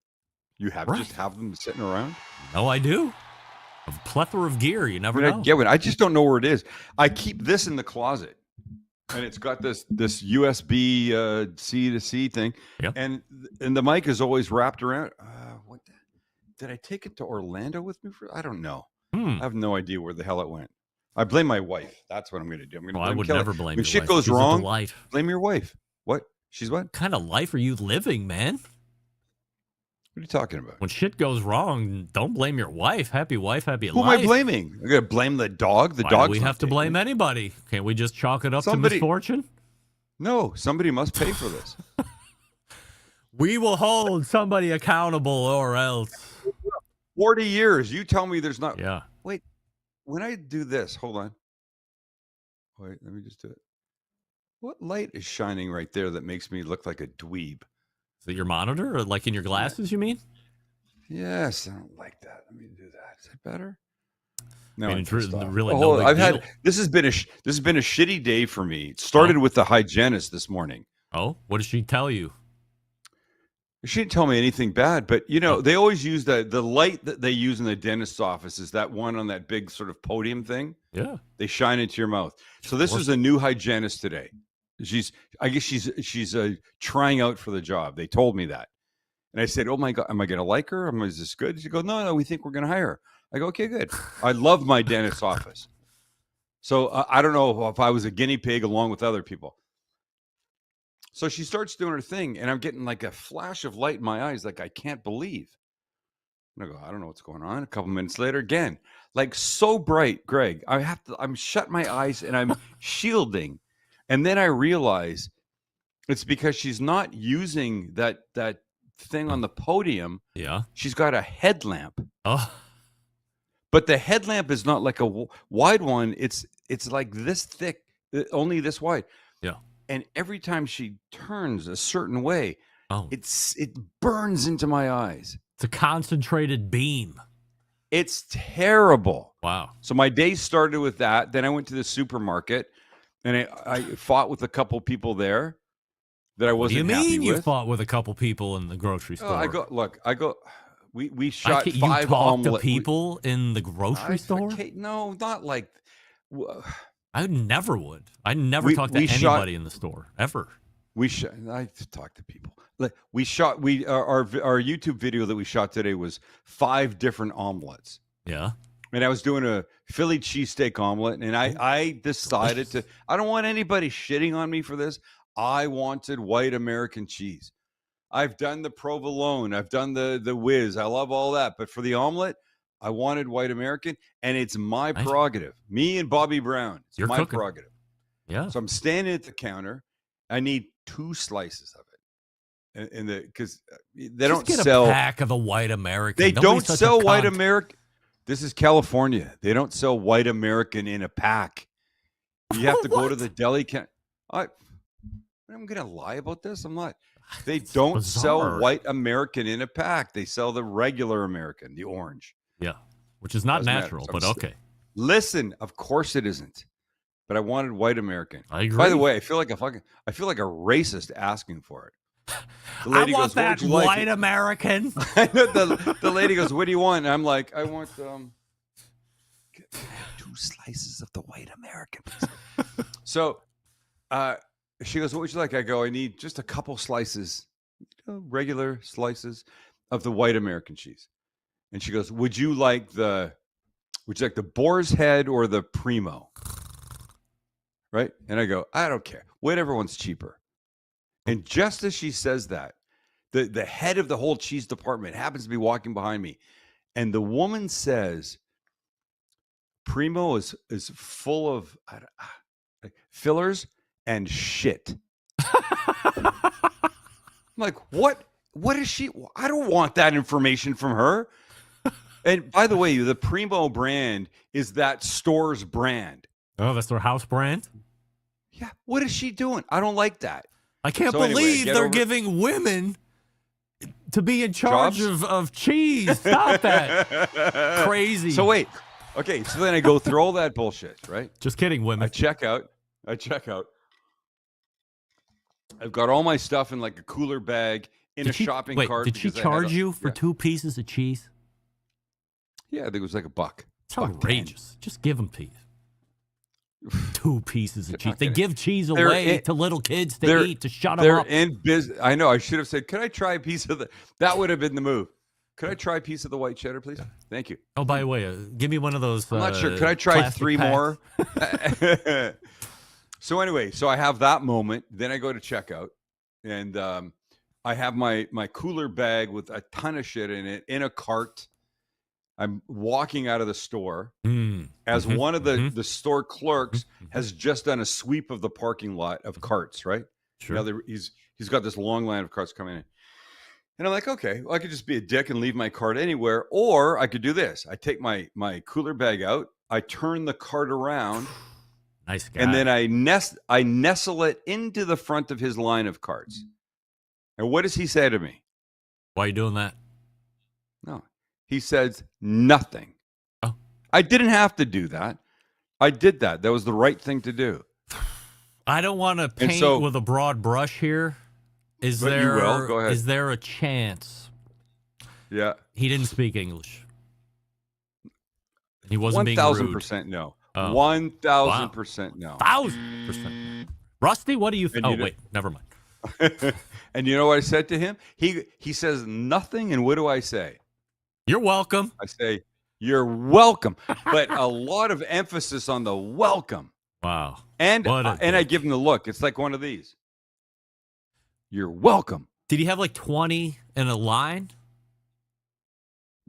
N: You just have them sitting around?
E: No, I do. A plethora of gear. You never know.
N: I get one. I just don't know where it is. I keep this in the closet, and it's got this USB C to C thing, and the mic is always wrapped around. Did I take it to Orlando with me? I don't know. I have no idea where the hell it went. I blame my wife. That's what I'm going to do. I'm going to.
E: I would never blame.
N: When
E: your
N: shit
E: wife.
N: goes
E: She's
N: wrong,
E: a delight.
N: Blame your wife. What? She's what?
E: What kind of life are you living, man?
N: What are you talking about?
E: When shit goes wrong, don't blame your wife. Happy life.
N: Who am I blaming? I'm going to blame the dog. The
E: Why
N: dog.
E: do we have to blame anybody? Can't we just chalk it up to misfortune?
N: No, somebody must pay for this.
E: We will hold somebody accountable, or else.
N: 40 years. You tell me there's not.
E: Yeah.
N: Wait. When I do this, hold on. Wait, let me just do it. What light is shining right there that makes me look like a dweeb?
E: Is it your monitor, or like in your glasses, you mean?
N: Yes, I don't like that. Let me do that. Is it better? No,
E: I mean, it's really
N: no
E: big
N: I've
E: deal.
N: had this has been a shitty day for me. It started with the hygienist this morning.
E: Oh, what did she tell you?
N: She didn't tell me anything bad, but they always use the light that they use in the dentist's office is that one on that big sort of podium thing.
E: Yeah,
N: they shine into your mouth. So this is a new hygienist today. I guess she's trying out for the job. They told me that, and I said, "Oh my God, am I going to like her? Is this good?" She goes, "No, we think we're going to hire her." I go, "Okay, good." I love my dentist's office. So I don't know if I was a guinea pig along with other people. So she starts doing her thing, and I'm getting like a flash of light in my eyes, like I can't believe. And I go, I don't know what's going on. A couple minutes later, again, like so bright, Greg. I'm shutting my eyes and I'm shielding, and then I realize it's because she's not using that thing on the podium.
E: Yeah,
N: she's got a headlamp.
E: Oh,
N: but the headlamp is not like a wide one. It's like this thick only this wide.
E: Yeah.
N: And every time she turns a certain way,
E: Oh.
N: it burns into my eyes.
E: It's a concentrated beam.
N: It's terrible.
E: Wow.
N: So my day started with that. Then I went to the supermarket, and I fought with a couple people there that I wasn't
E: What do you
N: happy
E: mean you
N: with.
E: fought with a couple people in the grocery store?
N: I go. We shot
E: you
N: 5
E: talk
N: omelet.
E: to people in the grocery store?
N: No, not like.
E: I never would. I never talk to anybody in the store ever.
N: I talk to people. Like our YouTube video that we shot today was 5 different omelets.
E: Yeah.
N: And I was doing a Philly cheesesteak omelet, and I decided to. I don't want anybody shitting on me for this. I wanted white American cheese. I've done the provolone. I've done the whiz. I love all that. But for the omelet, I wanted white American, and it's my prerogative. Me and Bobby Brown. It's my prerogative.
E: Yeah.
N: So I'm standing at the counter. I need 2 slices of it, because they don't sell
E: a pack of the white American.
N: They don't sell white American. This is California. They don't sell white American in a pack. You have to go to the deli. I'm going to lie about this. I'm not. They don't sell white American in a pack. They sell the regular American, the orange.
E: Yeah, which is not natural, but okay.
N: Listen, of course it isn't. But I wanted white American.
E: I agree.
N: By the way, I feel like a racist asking for it. The lady
E: I want
N: goes,
E: that white American.
N: I know the lady goes, "What do you want?" And I'm like, "I want 2 slices of the white American." So, she goes, "What would you like?" I go, "I need just a couple slices, regular slices of the white American cheese." And she goes, "Would you like the boar's head or the primo?" Right? And I go, "I don't care. Whatever one's cheaper." And just as she says that, the head of the whole cheese department happens to be walking behind me. And the woman says, "Primo is full of fillers and shit." I'm like, what is she? I don't want that information from her. And by the way, the Primo brand is that store's brand.
E: Oh, that's their house brand?
N: Yeah. What is she doing? I don't like that.
E: I can't believe they're giving women to be in charge of cheese. Stop that. Crazy.
N: So wait. Okay, so then I go through all that bullshit, right?
E: Just kidding, women.
N: I check out. I've got all my stuff in like a cooler bag in a shopping cart.
E: Did she charge you for 2 pieces of cheese?
N: Yeah, I think it was like $1.
E: It's outrageous. Just give them to you. 2 pieces of cheese. They give cheese away to little kids to eat, to shut them up.
N: They're in business. I know. I should have said, "Can I try a piece of the?" That would have been the move. Could I try a piece of the white cheddar, please? Thank you.
E: Oh, by the way, give me one of those.
N: I'm not sure. Could I try 3 more? So anyway, I have that moment. Then I go to checkout, and I have my cooler bag with a ton of shit in it in a cart. I'm walking out of the store as one of the store clerks has just done a sweep of the parking lot of carts, right?
E: Sure.
N: Now he's got this long line of carts coming in. And I'm like, okay, well, I could just be a dick and leave my cart anywhere, or I could do this. I take my cooler bag out, I turn the cart around,
E: nice guy,
N: and then I nestle it into the front of his line of carts. And what does he say to me?
E: Why are you doing that?
N: No. He says nothing.
E: Oh.
N: I didn't have to do that. I did that. That was the right thing to do.
E: I don't want to paint with a broad brush here. Is there?
N: You will. Go ahead.
E: Is there a chance?
N: Yeah.
E: He didn't speak English. He wasn't being rude.
N: 1,000% no.
E: Oh.
N: 1,000% no.
E: 1,000%. Rusty, what do you think? Oh, wait. Never mind.
N: And you know what I said to him? He says nothing, and what do I say?
E: You're welcome.
N: I say, "You're welcome," but a lot of emphasis on the welcome.
E: Wow.
N: And I give him the look. It's like one of these. "You're welcome."
E: Did he have like 20 in a line?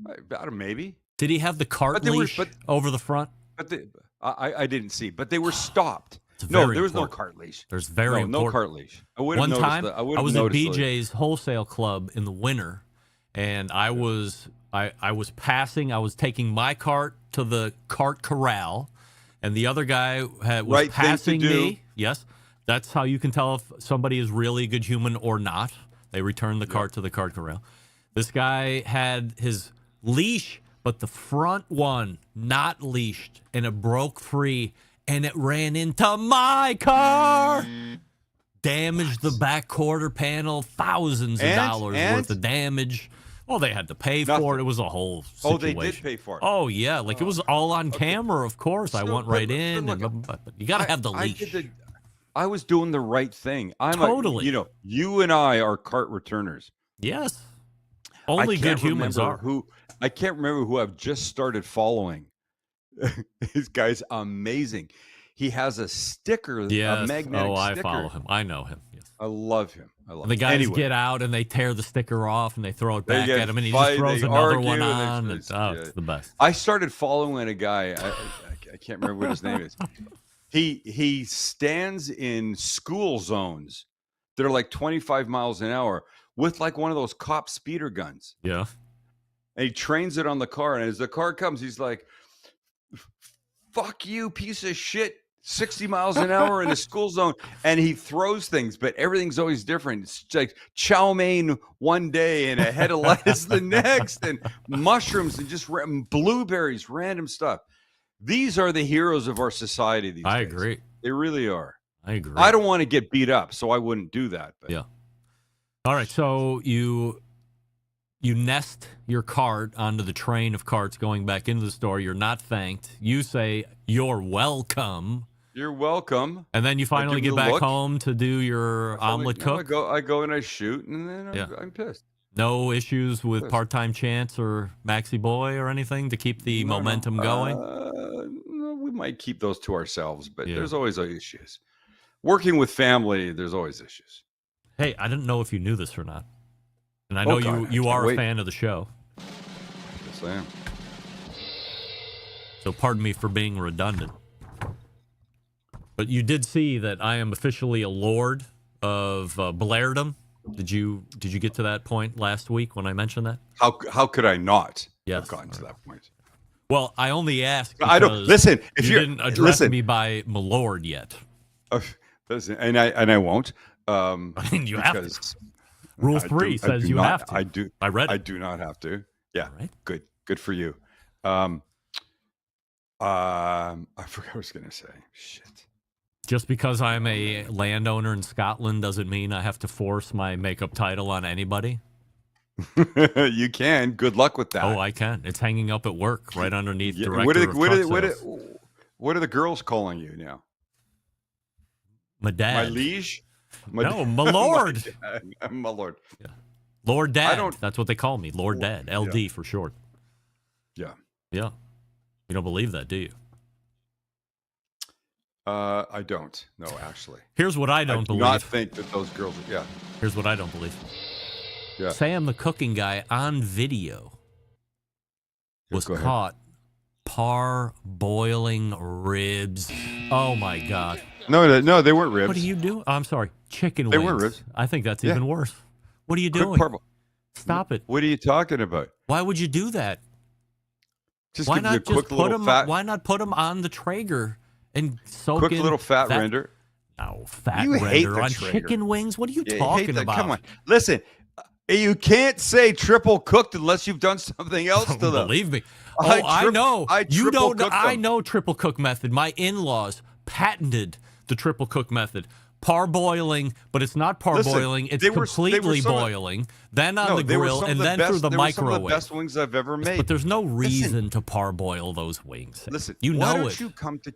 N: About maybe.
E: Did he have the cart leash over the front?
N: But I didn't see. But they were stopped.
E: No,
N: there was no cart leash.
E: There's no
N: cart leash.
E: One time, I was at BJ's wholesale club in the winter, and I was passing. I was taking my cart to the cart corral, and the other guy was
N: Right thing to
E: passing
N: do.
E: me. Yes, that's how you can tell if somebody is really a good human or not. They return the cart to the cart corral. This guy had his leash, but the front one not leashed, and it broke free, and it ran into my car. Damaged the back quarter panel, thousands of dollars worth of damage. Well, they had to pay for it. It was a whole situation.
N: Oh, they did pay for it.
E: Oh, yeah. Like, it was all on camera, of course. I went right in. But you got to have the leash.
N: I was doing the right thing.
E: Totally.
N: You and I are cart returners.
E: Yes. Only good humans are.
N: I can't remember who I've just started following. This guy's amazing. He has a sticker, a magnetic
E: I
N: sticker.
E: follow him. I know him. Yes.
N: I love him.
E: The guys get out and they tear the sticker off and they throw it back at him, and he just throws another one on. It's the best.
N: I started following a guy. I can't remember what his name is. He stands in school zones that are like 25 miles an hour with like one of those cop speeder guns.
E: Yeah.
N: And he trains it on the car. And as the car comes, he's like, "Fuck you, piece of shit." 60 miles an hour in a school zone, and he throws things, but everything's always different. It's like chow mein one day and a head of lettuce the next, and mushrooms and just blueberries, random stuff. These are the heroes of our society these days.
E: I agree.
N: They really are.
E: I agree.
N: I don't want to get beat up, so I wouldn't do that. But.
E: Yeah. All right, so you nest your cart onto the train of carts going back into the store. You're not thanked. You say, "You're welcome."
N: You're welcome.
E: And then you finally get back home to do your omelet cook.
N: I go and I shoot, and then I'm pissed.
E: No issues with part-time Chance or Maxi Boy or anything to keep the momentum going?
N: No, we might keep those to ourselves, but there's always issues. Working with family, there's always issues.
E: Hey, I didn't know if you knew this or not. And I know you are a fan of the show.
N: Yes, I am.
E: So pardon me for being redundant. But you did see that I am officially a lord of Blairdom. Did you get to that point last week when I mentioned that?
N: How could I not have gotten to that point?
E: Well, I only asked because
N: I don't listen. If
E: you didn't address me by my lord yet.
N: Listen, and I won't.
E: I mean, you have to. Rule 3 says you have to.
N: I do.
E: I read it.
N: I do not have to. Yeah.
E: Right.
N: Good for you. I forgot what I was going to say. Shit.
E: Just because I'm a landowner in Scotland doesn't mean I have to force my makeup title on anybody.
N: You can. Good luck with that.
E: Oh, I can. It's hanging up at work right underneath director of
N: what are the girls calling you now?
E: My dad.
N: My liege?
E: No, my lord.
N: My lord.
E: Yeah. Lord Dad. That's what they call me. Lord Dad. LD for short.
N: Yeah.
E: Yeah. You don't believe that, do you?
N: I don't. No, actually.
E: Here's what I don't believe.
N: I do not think that those girls. Yeah.
E: Here's what I don't believe.
N: Yeah.
E: Sam, the cooking guy, on video was caught parboiling ribs. Oh my God.
N: No, they weren't ribs.
E: What are you doing? Oh, I'm sorry. Chicken wings.
N: They weren't ribs.
E: I think that's even worse. What are you doing? Stop it.
N: What are you talking about?
E: Why would you do that?
N: Just why not just put them?
E: Why not put them on the Traeger and soak
N: quick
E: in
N: little fat render?
E: No, fat render on chicken wings. What are you talking about?
N: Come on, listen. You can't say triple cooked unless you've done something else to them.
E: Believe me. I know. You don't. I know triple cook method. My in-laws patented the triple cook method. Parboiling, but it's not parboiling. It's completely boiling. Then on the grill, and then through the microwave.
N: Some of the best wings I've ever made.
E: But there's no reason to parboil those wings.
N: Listen,
E: you know
N: why don't you come to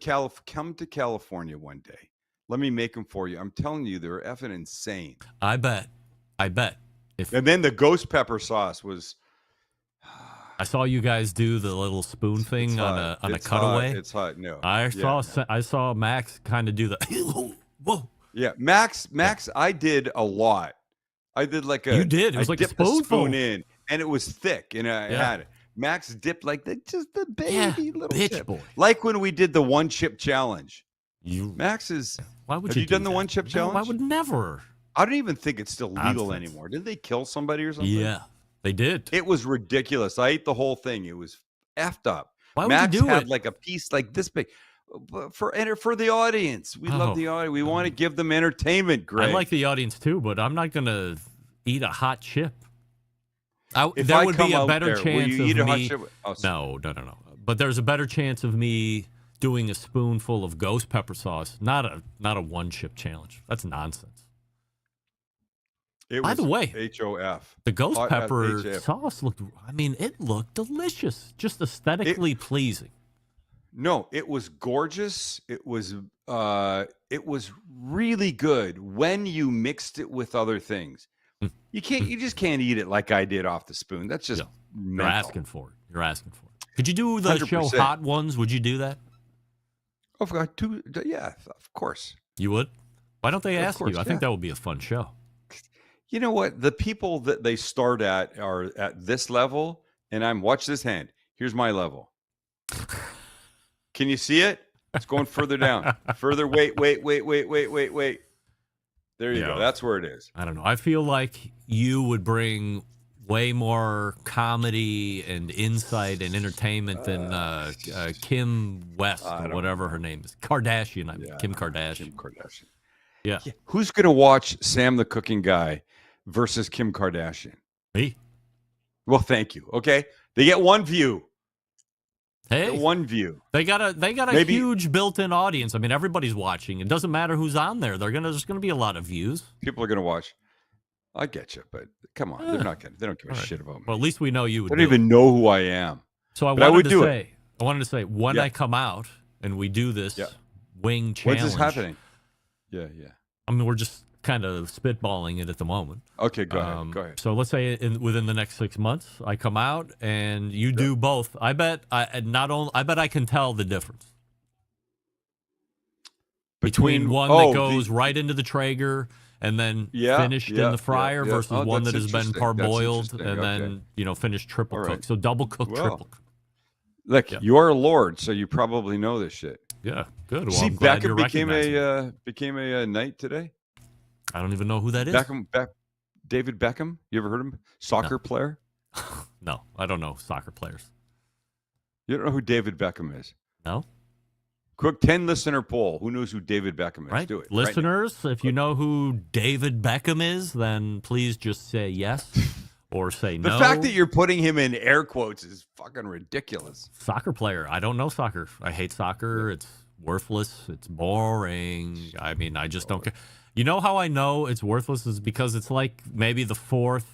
N: California one day? Let me make them for you. I'm telling you, they're effing insane.
E: I bet.
N: And then the ghost pepper sauce was.
E: I saw you guys do the little spoon thing on a cutaway.
N: It's hot. No,
E: I saw Max kind of do the. Whoa.
N: Yeah, Max. I did a lot. I did like a.
E: You did. It was like a spoon
N: in, and it was thick, and I had it. Max dipped like just the baby little
E: bitch
N: chip.
E: Boy.
N: Like when we did the 1 chip challenge.
E: Max
N: is.
E: Why would
N: have you done the 1 chip challenge?
E: I would never.
N: I don't even think it's still legal anymore. Did they kill somebody or something?
E: Yeah, they did.
N: It was ridiculous. I ate the whole thing. It was effed up.
E: Why
N: Max
E: would you do
N: had
E: it?
N: like a piece like this big. But for the audience, we love the audience. We want to give them entertainment. Greg,
E: I like the audience too, but I'm not gonna eat a hot chip.
N: If
E: there
N: I
E: would
N: come
E: be a
N: out
E: better
N: there, will
E: chance
N: you
E: of
N: eat a hot
E: me.
N: chip? Oh,
E: No. But there's a better chance of me doing a spoonful of ghost pepper sauce, not a one chip challenge. That's nonsense. By the way,
N: HOF.
E: the ghost
N: Hot
E: pepper
N: HF.
E: sauce looked. I mean, it looked delicious, just aesthetically pleasing.
N: No, it was gorgeous. It was really good when you mixed it with other things. You just can't eat it like I did off the spoon. That's just
E: You're asking for it. Could you do the
N: 100%.
E: show Hot Ones? Would you do that?
N: I've got two. Yeah, of course.
E: You would? Why don't they ask
N: course,
E: you? I think that would be a fun show.
N: You know what? The people that they start at are at this level, and watch this hand. Here's my level. Can you see it? It's going further down. Further. Wait. There you go. That's where it is.
E: I don't know. I feel like you would bring way more comedy and insight and entertainment than Kim West or whatever her name is. Kardashian. Kim Kardashian.
N: Kim Kardashian.
E: Yeah.
N: Who's going to watch Sam the Cooking Guy versus Kim Kardashian?
E: Me.
N: Well, thank you. Okay. They get one view.
E: Hey,
N: one view.
E: They got a huge built-in audience. I mean, everybody's watching. It doesn't matter who's on there. There's gonna be a lot of views.
N: People are gonna watch. I get you, but come on, they're not gonna. They don't give a shit about me.
E: Well, at least we know you would.
N: They don't even know who I am.
E: So I wanted to say when I come out and we do this wing challenge.
N: When's this happening? Yeah.
E: I mean, we're just kind of spitballing it at the moment.
N: Okay, go ahead.
E: So let's say within the next 6 months, I come out and you do both. I bet I can tell the difference between one that goes right into the Traeger and then finished in the fryer versus one that has been parboiled and then finished triple cooked. So double cooked, triple cooked.
N: Look, you're a lord, so you probably know this shit.
E: Yeah, good. Well,
N: See,
E: I'm glad you're
N: Beckham became a knight today.
E: I don't even know who that is.
N: David Beckham. You ever heard of him? Soccer player?
E: No, I don't know soccer players.
N: You don't know who David Beckham is?
E: No.
N: Quick 10 listener poll. Who knows who David Beckham is?
E: Right.
N: Do it.
E: Listeners, if you know who David Beckham is, then please just say yes or say no.
N: The fact that you're putting him in air quotes is fucking ridiculous.
E: Soccer player. I don't know soccer. I hate soccer. It's worthless. It's boring. I mean, I just don't care. You know how I know it's worthless is because it's like maybe the 4th,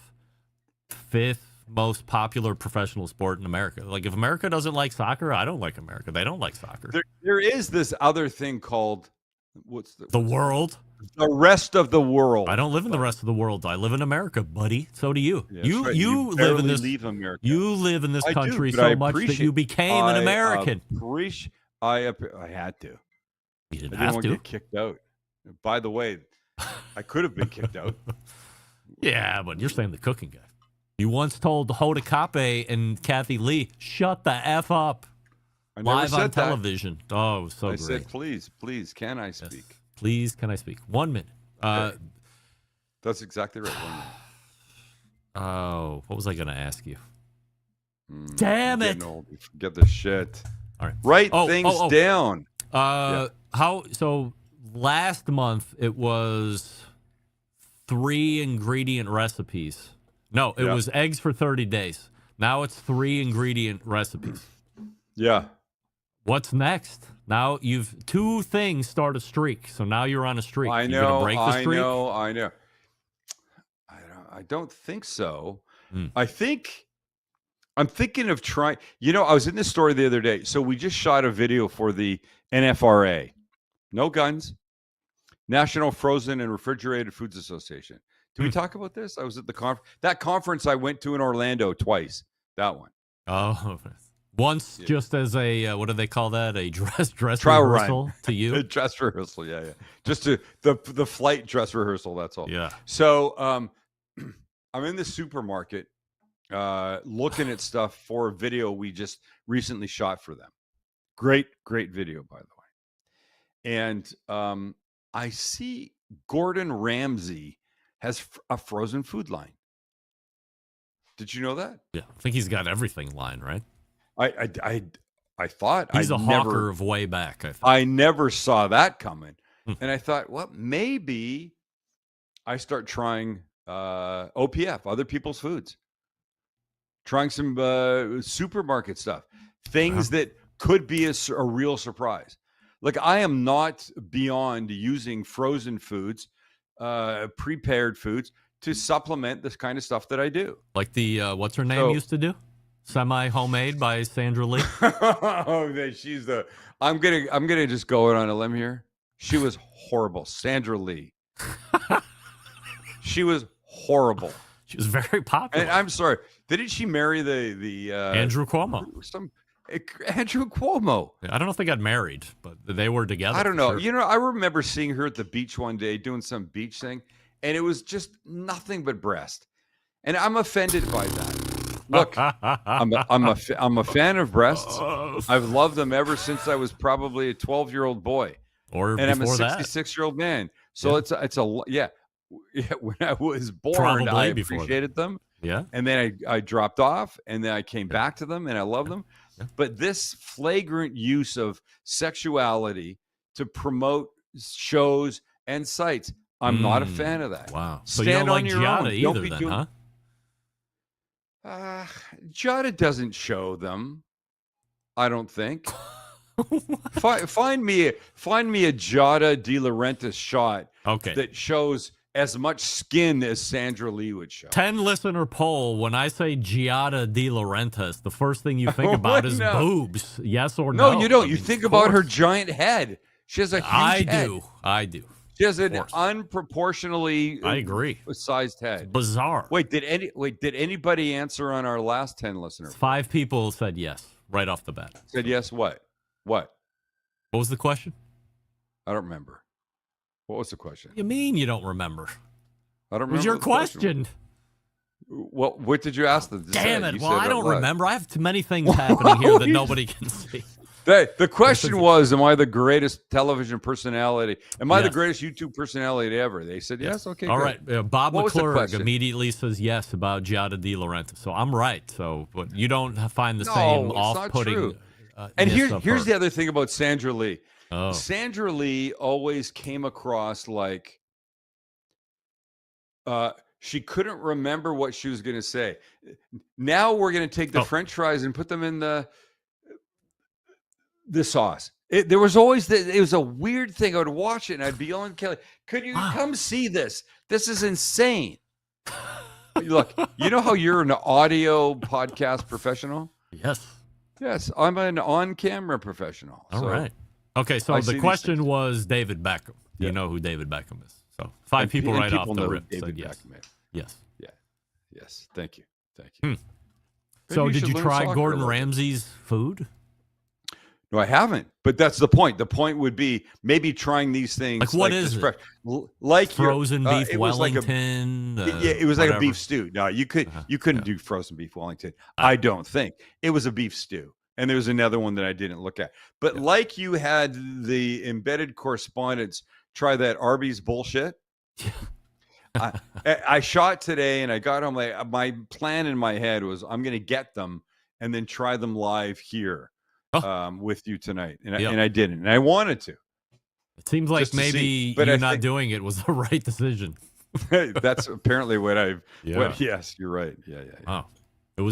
E: 5th most popular professional sport in America. Like if America doesn't like soccer, I don't like America. They don't like soccer.
N: There is this other thing called
E: the world.
N: The rest of the world.
E: I don't live in the rest of the world. I live in America, buddy. So do you.
N: Yeah,
E: you live in this.
N: Leave America.
E: You live in this country so much that you became an American.
N: I had to.
E: You didn't
N: I
E: have
N: want
E: to
N: get kicked out. By the way, I could have been kicked out.
E: Yeah, but you're saying the cooking guy. You once told Hoda Kotb and Kathy Lee, "Shut the f up."
N: I never
E: live
N: said
E: on
N: that.
E: television. Oh, so
N: I
E: great.
N: said, please, can I speak?
E: Yes. Please, can I speak? 1 minute.
N: Okay. That's exactly right. 1 minute.
E: Oh, what was I going to ask you? Damn it!
N: Get the shit.
E: All right.
N: Write things down.
E: So last month it was 3 ingredient recipes. No, it was eggs for 30 days. Now it's 3 ingredient recipes.
N: Yeah.
E: What's next? Now you've 2 things start a streak. So now you're on a streak.
N: I know.
E: You gonna break the streak?
N: I know. I don't think so. I'm thinking of trying. I was in this story the other day. So we just shot a video for the NFRA. No guns. National Frozen and Refrigerated Foods Association. Did we talk about this? I was at the conference. That conference I went to in Orlando twice. That one.
E: Oh, once just as a what do they call that? A dress
N: trial
E: rehearsal
N: run.
E: To you?
N: A dress rehearsal, yeah. Just the flight dress rehearsal. That's all.
E: Yeah.
N: So I'm in the supermarket looking at stuff for a video we just recently shot for them. Great video, by the way. And I see Gordon Ramsay has a frozen food line. Did you know that?
E: Yeah, I think he's got everything line, right?
N: I I thought
E: He's
N: I
E: a
N: never,
E: hawker of way back. I think.
N: I never saw that coming, and I thought, well, maybe I start trying OPF, other people's foods, trying some supermarket stuff, things that could be a real surprise. Like, I am not beyond using frozen foods, prepared foods to supplement this kind of stuff that I do.
E: Like the what's her name used to do? Semi-homemade by Sandra Lee.
N: She's the. I'm gonna just go on a limb here. She was horrible, Sandra Lee. She was horrible.
E: She was very popular.
N: And I'm sorry, didn't she marry the
E: Andrew Cuomo?
N: Andrew Cuomo.
E: I don't know if they got married, but they were together.
N: I don't know.
E: Sure.
N: You know, I remember seeing her at the beach one day doing some beach thing, and it was just nothing but breast. And I'm offended by that. Look, I'm a fan of breasts. I've loved them ever since I was probably a 12-year-old boy,
E: and
N: I'm a 66-year-old man. So it's a. When I was born,
E: Probably
N: I
E: before
N: appreciated them.
E: Yeah.
N: And then I dropped off, and then I came back to them, and I love them.
E: Yeah.
N: But this flagrant use of sexuality to promote shows and sites, I'm not a fan of that.
E: Wow. So
N: Stand
E: you don't
N: on
E: like
N: your
E: Giada
N: own.
E: either,
N: Don't be
E: then,
N: doing. Giada doesn't show them. I don't think. Find me a Giada De Laurentiis shot that shows as much skin as Sandra Lee would show.
E: 10 listener poll. When I say Giada De Laurentiis, the first thing you think about is boobs. Yes or no?
N: No, you don't. You think about her giant head. She has a huge head.
E: I do.
N: She has an unproportionally
E: I agree.
N: Sized head.
E: It's bizarre.
N: Did anybody answer on our last 10 listeners?
E: 5 people said yes right off the bat.
N: Said yes. What? What
E: was the question?
N: I don't remember. What was the question?
E: You mean you don't remember?
N: I don't remember.
E: It was your question.
N: What did you ask them?
E: Damn it. Well, I don't remember. I have too many things happening here that nobody can see.
N: The question was, am I the greatest television personality? Am I the greatest YouTube personality ever? They said yes. Okay,
E: all
N: good.
E: right. Bob
N: What was the
E: McClurg
N: question?
E: immediately says yes about Giada De Laurentiis. So I'm right. So, but you don't find the
N: No,
E: same
N: it's not
E: off-putting.
N: true. And here's
E: her.
N: the other thing about Sandra Lee.
E: Oh.
N: Sandra Lee always came across like she couldn't remember what she was going to say. Now we're going to take the French fries and put them in the sauce. There was always it was a weird thing. I would watch it and I'd be yelling, Kelly, could you come see this? This is insane. Look, you know how you're an audio podcast professional?
E: Yes.
N: Yes, I'm an on-camera professional.
E: All right. Okay, so the question was David Beckham.
N: Yeah.
E: You know who David Beckham is. So 5 people right off the rip said yes. Yes.
N: Yeah. Yes. Thank you. Thank you.
E: So
N: you
E: did
N: should
E: you
N: learn
E: try
N: soccer a
E: Gordon
N: little bit.
E: Ramsay's food?
N: No, I haven't. But that's the point. The point would be maybe trying these things.
E: Like what is it?
N: Like
E: Frozen beef
N: it was
E: Wellington?
N: It was like
E: whatever.
N: a beef stew. No, you couldn't do frozen beef Wellington. I don't think. It was a beef stew. And there was another one that I didn't look at. But like you had the embedded correspondents try that Arby's bullshit. I shot today and I got home. My plan in my head was I'm going to get them and then try them live here with you tonight. And I didn't. And I wanted to.
E: It seems like
N: Just to
E: maybe
N: see. But
E: you
N: I
E: not
N: think-
E: doing it was the right decision.
N: That's apparently what I've.
E: Yeah.
N: Yes, you're right. Yeah.
E: Oh.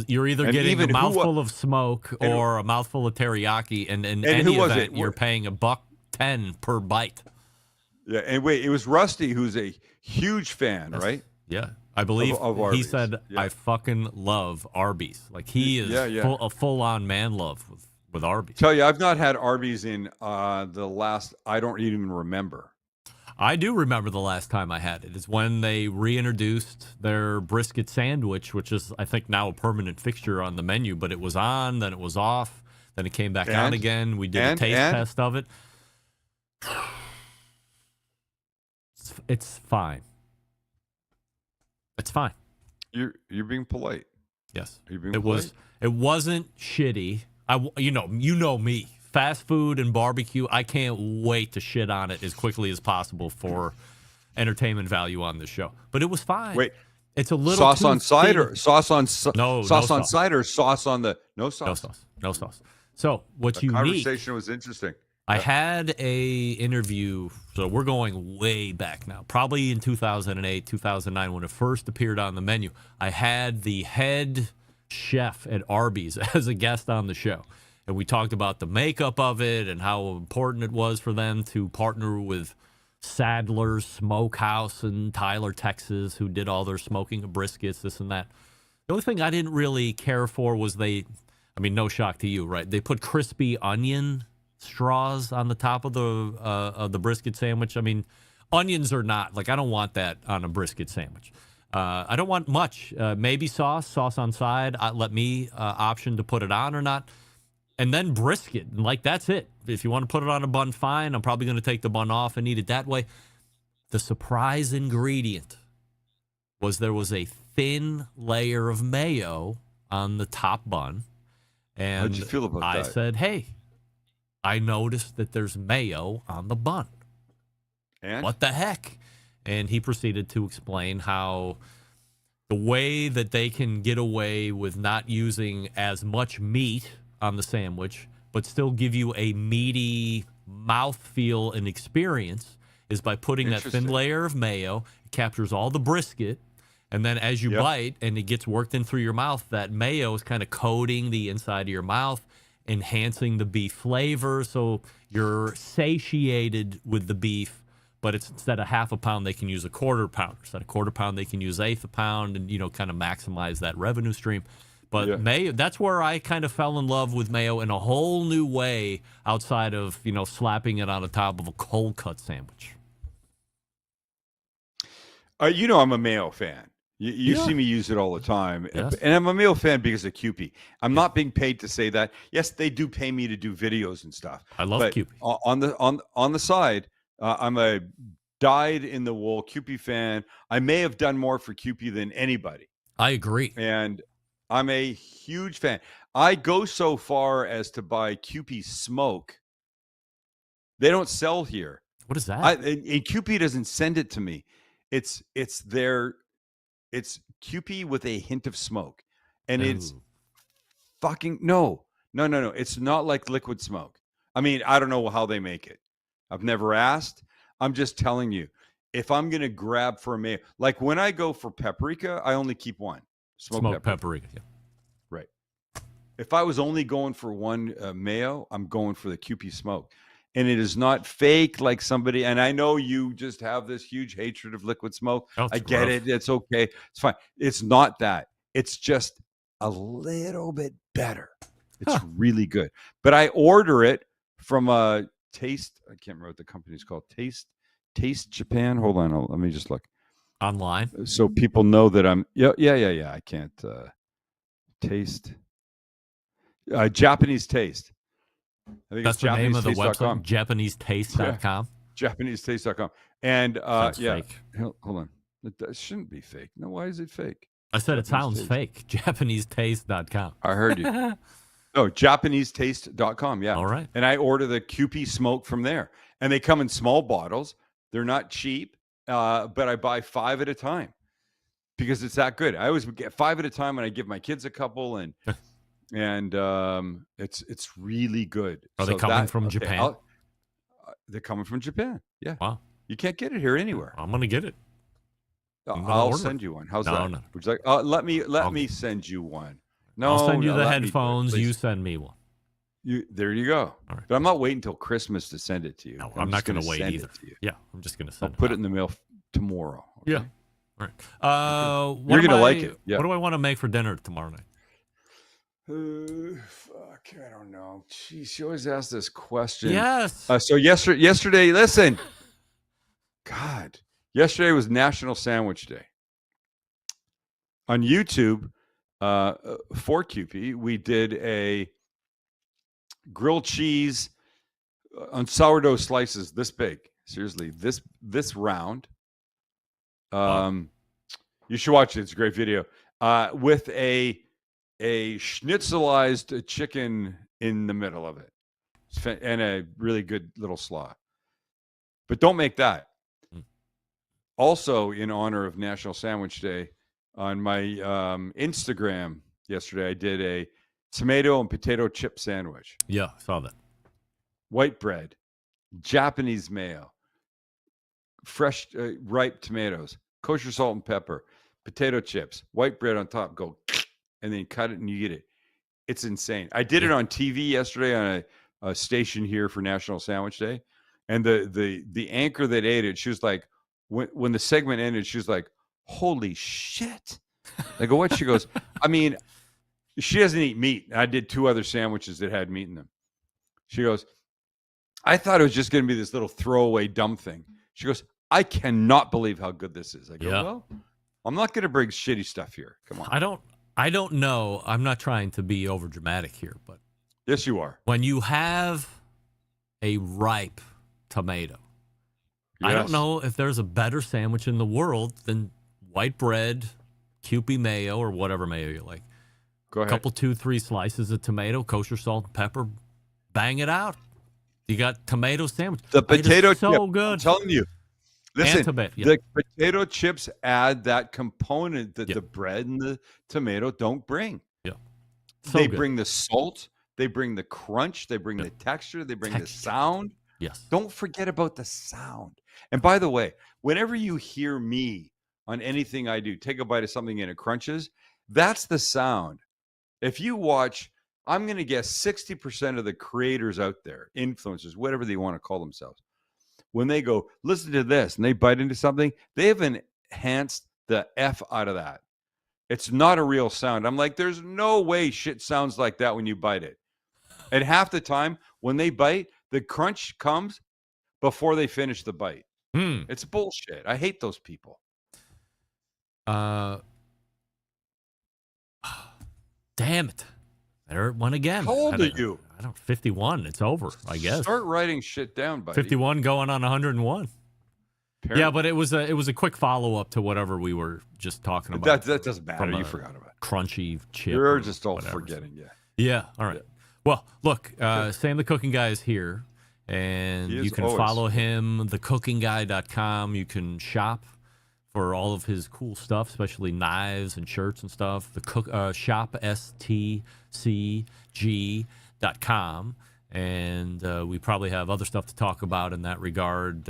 E: You're either
N: And
E: getting a
N: even who wa-
E: mouthful of smoke
N: and-
E: or a mouthful of teriyaki, and in
N: And
E: any
N: who was
E: event,
N: it?
E: you're paying $1.10 per bite.
N: Yeah. And wait, it was Rusty, who's a huge fan, right?
E: Yeah, I believe
N: Of
E: he
N: Arby's.
E: said,
N: Yeah.
E: "I fucking love Arby's." Like he is a full-on man love with Arby's.
N: Tell you, I've not had Arby's in the last. I don't even remember.
E: I do remember the last time I had it. It's when they reintroduced their brisket sandwich, which is, I think, now a permanent fixture on the menu. But it was on, then it was off, then it came back on again. We did a taste test of it. It's fine. It's fine.
N: You're being polite.
E: Yes,
N: You're being
E: it
N: polite.
E: was. It wasn't shitty. You know me. Fast food and barbecue, I can't wait to shit on it as quickly as possible for entertainment value on this show. But it was fine.
N: Wait,
E: it's a little
N: sauce
E: too
N: on cider,
E: thin.
N: sauce on
E: No
N: sauce on
E: sauce.
N: cider, sauce on the no sauce.
E: No sauce. So what's
N: The
E: unique?
N: conversation was interesting.
E: I had a interview, so we're going way back now, probably in 2008, 2009, when it first appeared on the menu. I had the head chef at Arby's as a guest on the show, and we talked about the makeup of it and how important it was for them to partner with Sadler's Smokehouse in Tyler, Texas, who did all their smoking of briskets, this and that. The only thing I didn't really care for was no shock to you, right? They put crispy onion straws on the top of the brisket sandwich. I mean, onions are not, I don't want that on a brisket sandwich. I don't want much. Maybe sauce on side. Let me option to put it on or not. And then brisket. That's it. If you want to put it on a bun, fine. I'm probably going to take the bun off and eat it that way. The surprise ingredient was there was a thin layer of mayo on the top bun. And
N: how'd you feel about that?
E: I said, hey, I noticed that there's mayo on the bun.
N: And
E: what the heck? And he proceeded to explain how the way that they can get away with not using as much meat on the sandwich, but still give you a meaty mouthfeel and experience is by putting that thin layer of mayo. It captures all the brisket. And then as you bite and it gets worked in through your mouth, that mayo is kind of coating the inside of your mouth, enhancing the beef flavor. So you're satiated with the beef, but it's instead of half a pound, they can use a quarter pound. Instead of quarter pound, they can use eighth a pound and, kind of maximize that revenue stream. But mayo, that's where I kind of fell in love with mayo in a whole new way outside of, slapping it on the top of a cold cut sandwich.
N: I'm a mayo fan. You see me use it all the time.
E: Yes.
N: And I'm a mayo fan because of Kewpie. I'm not being paid to say that. Yes, they do pay me to do videos and stuff.
E: I love Kewpie.
N: On the side, I'm a dyed-in-the-wool Kewpie fan. I may have done more for Kewpie than anybody.
E: I agree.
N: And I'm a huge fan. I go so far as to buy Kewpie smoke. They don't sell here.
E: What is that?
N: And Kewpie doesn't send it to me. It's Kewpie with a hint of smoke, and it's fucking no. It's not like liquid smoke. I mean, I don't know how they make it. I've never asked. I'm just telling you, if I'm gonna grab for a mayo, like when I go for paprika, I only keep one smoked
E: paprika. Yeah.
N: Right. If I was only going for one mayo, I'm going for the Kewpie smoke. And it is not fake like somebody, and I know you just have this huge hatred of liquid smoke. I get it. It's okay. It's fine. It's not that. It's just a little bit better. It's really good. But I order it from a Taste. I can't remember what the company's called. Taste Japan. Hold on. Let me just look.
E: Online.
N: So people know that I'm, yeah. I can't taste. Japanese Taste. I think
E: that's
N: it's
E: the name of the website, JapaneseTaste.com.
N: JapaneseTaste.com. And
E: fake.
N: Hold on. It shouldn't be fake. No, why is it fake?
E: I said it sounds fake. JapaneseTaste.com.
N: I heard you. Oh, JapaneseTaste.com. Yeah.
E: All right.
N: And I order the Kewpie smoke from there. And they come in small bottles. They're not cheap, but I buy 5 at a time because it's that good. I always get 5 at a time when I give my kids a couple, and it's really good.
E: Are they coming from Japan?
N: They're coming from Japan. Yeah.
E: Wow.
N: You can't get it here anywhere.
E: I'm gonna get it.
N: I'll send you one. How's that? No. Would you like? Let me send you one. No,
E: I'll send you the headphones. You send me one.
N: There you go.
E: Right.
N: But I'm not waiting until Christmas to send it to you.
E: No, I'm not going to wait either. Yeah, I'm just going to send
N: it. I'll put it in the mail tomorrow. Okay?
E: Yeah. All right.
N: You're going to like it. Yeah.
E: What do I want to make for dinner tomorrow night?
N: Fuck, I don't know. Jeez, you always ask this question.
E: Yes.
N: So yesterday, listen. God, yesterday was National Sandwich Day. On YouTube, for Kewpie, we did a grilled cheese on sourdough slices this big. Seriously, this round. You should watch it. It's a great video. With a schnitzelized chicken in the middle of it, and a really good little slaw. But don't make that. Also, in honor of National Sandwich Day, on my Instagram yesterday, I did tomato and potato chip sandwich.
E: Yeah, saw that.
N: White bread, Japanese mayo, fresh ripe tomatoes, kosher salt and pepper, potato chips, white bread on top. Go and then cut it and you eat it. It's insane. I did it on TV yesterday on a station here for National Sandwich Day, and the anchor that ate it, she was like, when the segment ended, she was like, "Holy shit!" I go, "What?" She goes, "I mean, she doesn't eat meat. I did 2 other sandwiches that had meat in them." She goes, "I thought it was just going to be this little throwaway dumb thing." She goes, "I cannot believe how good this is." I go, "Well, I'm not going to bring shitty stuff here. Come on."
E: I don't know. I'm not trying to be over dramatic here, but
N: yes, you are.
E: When you have a ripe tomato, I don't know if there's a better sandwich in the world than white bread, Kewpie mayo, or whatever mayo you like.
N: Go ahead.
E: A couple, 2-3 slices of tomato, kosher salt and pepper, bang it out. You got tomato sandwich.
N: The potato
E: so
N: chip,
E: good.
N: I'm telling you. Listen,
E: yeah.
N: the potato chips add that component that the bread and the tomato don't bring.
E: Yeah.
N: They bring the salt, they bring the crunch, they bring the texture, they bring the sound.
E: Yes.
N: Don't forget about the sound. And by the way, whenever you hear me on anything I do, take a bite of something and it crunches, that's the sound. If you watch, I'm going to guess 60% of the creators out there, influencers, whatever they want to call themselves, when they go, listen to this, and they bite into something, they have enhanced the F out of that. It's not a real sound. I'm like, there's no way shit sounds like that when you bite it. And half the time, when they bite, the crunch comes before they finish the bite. It's bullshit. I hate those people.
E: Damn it. There it went again.
N: How old are you?
E: I don't 51. It's over, I guess.
N: Start writing shit down, buddy.
E: 51 going on 101.
N: Apparently.
E: Yeah, but it was a quick follow-up to whatever we were just talking about.
N: That doesn't matter. You forgot about it.
E: Crunchy chip.
N: You're just all
E: whatever.
N: forgetting, yeah.
E: Yeah, all right. Well, look, Sam the Cooking Guy is here, and you can follow him, thecookingguy.com. You can shop for all of his cool stuff, especially knives and shirts and stuff. The shop, STCG.com. And we probably have other stuff to talk about in that regard.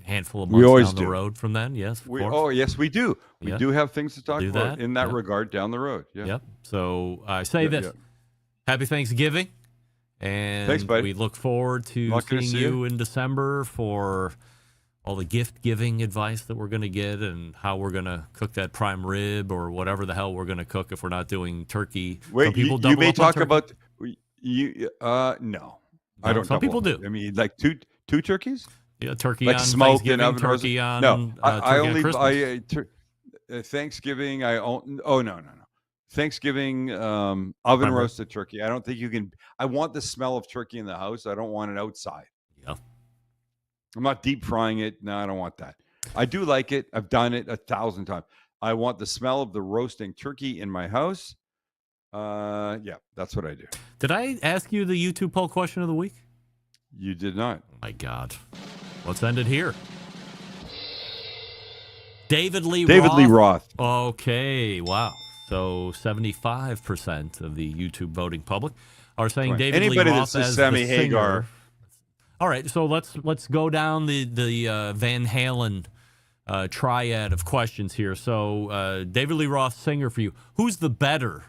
E: Handful of months down the road from then. Yes, of course.
N: Oh, yes, we do. We do have things to talk about in that regard down the road. Yeah.
E: Yep. So I say this. Yeah. Happy Thanksgiving. And
N: thanks, buddy.
E: We look forward to seeing you in December for all the gift-giving advice that we're going to get and how we're going to cook that prime rib or whatever the hell we're going to cook if we're not doing turkey.
N: Wait,
E: some people
N: you may talk
E: turkey.
N: about no. I don't.
E: Some people do.
N: I mean, like two turkeys.
E: Yeah, turkey
N: like
E: on
N: smoked
E: Thanksgiving,
N: and
E: turkey on
N: no. I only
E: on
N: Thanksgiving. No. Thanksgiving oven roasted turkey. I don't think you can. I want the smell of turkey in the house. I don't want it outside.
E: Yeah.
N: I'm not deep frying it. No, I don't want that. I do like it. I've done it 1,000 times. I want the smell of the roasting turkey in my house. Yeah, that's what I do.
E: Did I ask you the YouTube poll question of the week?
N: You did not.
E: Oh my God. Let's end it here. David Lee
N: Roth.
E: Okay, wow. So 75% of the YouTube voting public are saying David Lee Roth as
N: Sammy
E: the singer.
N: Hagar.
E: All right, so let's go down the Van Halen triad of questions here. So David Lee Roth, singer for you. Who's the better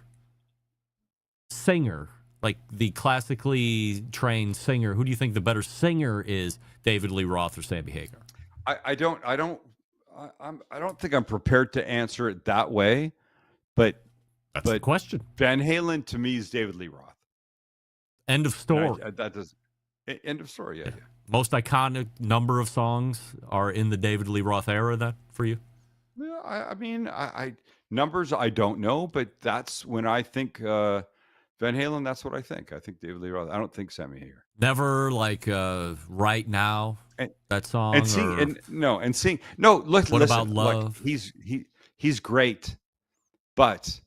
E: singer? Like the classically trained singer. Who do you think the better singer is? David Lee Roth or Sammy Hagar?
N: I don't think I'm prepared to answer it that way. But
E: that's the question.
N: Van Halen to me is David Lee Roth.
E: End of story.
N: That does. End of story. Yeah.
E: Most iconic number of songs are in the David Lee Roth era. Then for you?
N: Yeah, I mean, I numbers I don't know, but that's when I think Van Halen. That's what I think. I think David Lee Roth. I don't think Sammy Hagar.
E: Never like Right Now. That song.
N: And sing.
E: Or,
N: and sing. No. Listen.
E: What about Love?
N: Like, he's great. But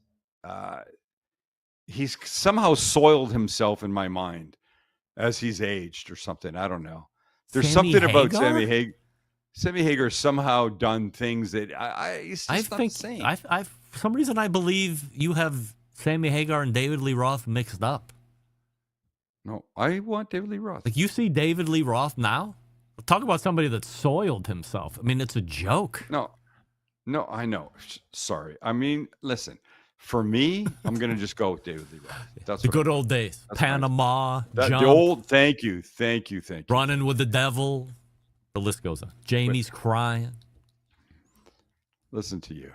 N: he's somehow soiled himself in my mind as he's aged or something. I don't know. There's something about Sammy Hagar. Sammy Hagar's somehow done things that he's just not the same.
E: For some reason, I believe you have Sammy Hagar and David Lee Roth mixed up.
N: No, I want David Lee Roth.
E: Like, you see David Lee Roth now? Talk about somebody that soiled himself. I mean, it's a joke.
N: No, I know. Sorry. I mean, listen. For me, I'm going to just go with David Lee Roth. That's
E: the good old days. Panama,
N: the
E: Jump.
N: old. Thank you.
E: Running with the Devil. The list goes on. Jamie's crying.
N: Listen to you.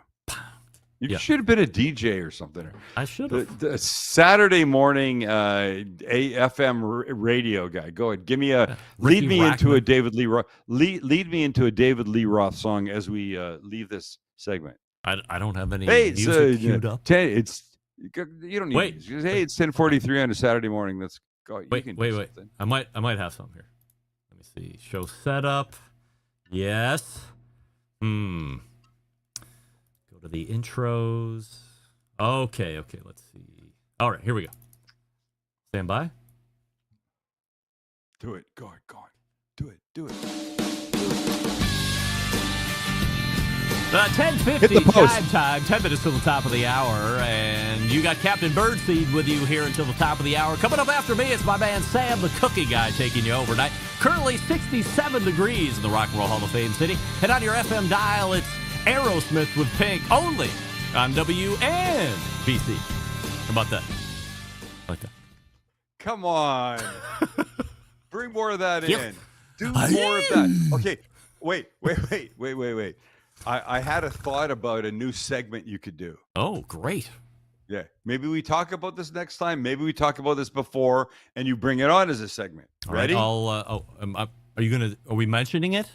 N: You should have been a DJ or something.
E: I should have.
N: The Saturday morning AFM radio guy. Go ahead. Give me lead me into a David Lee Roth. Lead me into a David Lee Roth song as we leave this segment.
E: I don't have any music queued up.
N: You don't need music. Hey, it's 10:43 on a Saturday morning. Let's go.
E: Wait. I might have some here. Let me see. Show setup. Yes. Go to the intros. Okay. Let's see. All right, here we go. Stand by.
N: Do it. Go on. Do it.
E: 10:50 time. 10 minutes till the top of the hour. And you got Captain Birdseed with you here until the top of the hour. Coming up after me, it's my man Sam, the cookie guy, taking you overnight. Currently 67 degrees in the Rock and Roll Hall of Fame city. And on your FM dial, it's Aerosmith with Pink only on WNBC. How about that?
N: Come on. Bring more of that in. Do more of that. Okay. Wait. I had a thought about a new segment you could do.
E: Oh, great.
N: Yeah. Maybe we talk about this next time. Maybe we talk about this before and you bring it on as a segment. Ready?
E: Are we mentioning it?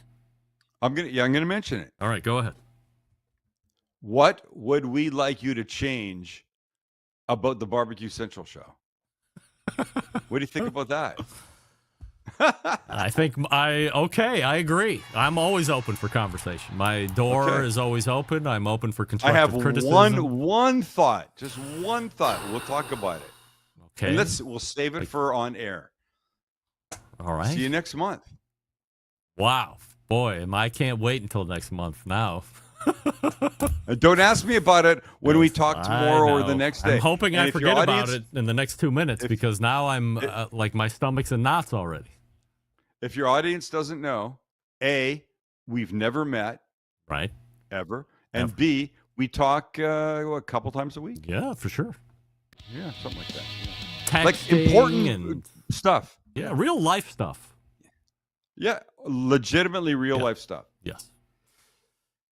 N: I'm going to mention it.
E: All right, go ahead.
N: What would we like you to change about the Barbecue Central show? What do you think about that?
E: I agree. I'm always open for conversation. My door is always open. I'm open for constructive criticism.
N: I have one thought, just one thought. We'll talk about it.
E: Okay.
N: And we'll save it for on air.
E: All right.
N: See you next month.
E: Wow. Boy, I can't wait until next month now.
N: Don't ask me about it when we talk tomorrow or the next day.
E: I'm hoping I forget about it in the next 2 minutes because now I'm like my stomach's in knots already.
N: If your audience doesn't know, A, we've never met.
E: Right.
N: Ever. And B, we talk a couple times a week.
E: Yeah, for sure.
N: Yeah, something like that.
E: Texting
N: like important stuff.
E: Yeah, real life stuff.
N: Yeah, legitimately real life stuff.
E: Yes.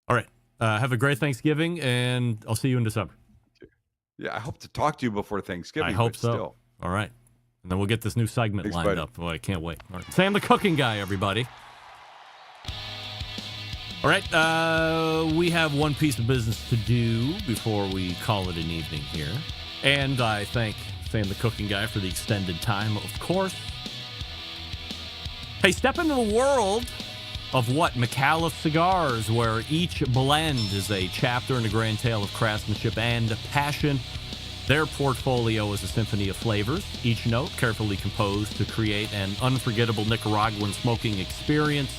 E: All right. Have a great Thanksgiving, and I'll see you in December.
N: Yeah, I hope to talk to you before Thanksgiving.
E: I hope so.
N: Still.
E: All right. And then we'll get this new segment lined up. Boy, I can't wait. All right. Sam the cooking guy, everybody. All right. We have one piece of business to do before we call it an evening here. And I thank Sam the cooking guy for the extended time, of course. Hey, step into the world of what? McAuliffe Cigars, where each blend is a chapter in a grand tale of craftsmanship and passion. Their portfolio is a symphony of flavors, each note carefully composed to create an unforgettable Nicaraguan smoking experience.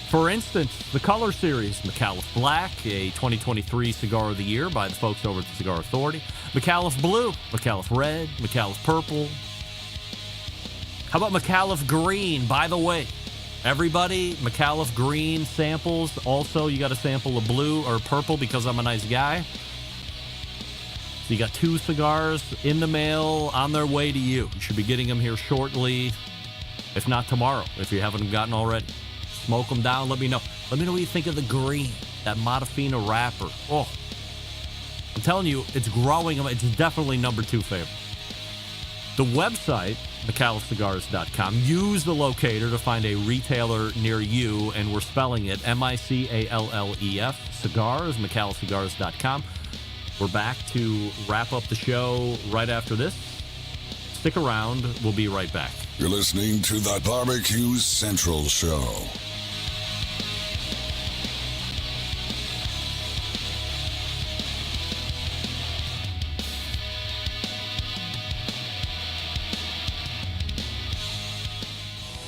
E: For instance, the Color Series, McAuliffe Black, a 2023 Cigar of the Year by the folks over at the Cigar Authority. McAuliffe Blue, McAuliffe Red, McAuliffe Purple. How about McAuliffe Green? By the way, everybody, McAuliffe Green samples. Also, you got a sample of blue or purple because I'm a nice guy. So you got 2 cigars in the mail on their way to you. You should be getting them here shortly, if not tomorrow, if you haven't gotten already. Smoke them down. Let me know. Let me know what you think of the green, that Modafina wrapper. Oh, I'm telling you, it's growing. It's definitely number 2 favorite. The website, McAuliffeCigars.com. Use the locator to find a retailer near you, and we're spelling it MICALLEF. Cigars, McAuliffeCigars.com. We're back to wrap up the show right after this. Stick around. We'll be right back.
F: You're listening to the Barbecue Central Show.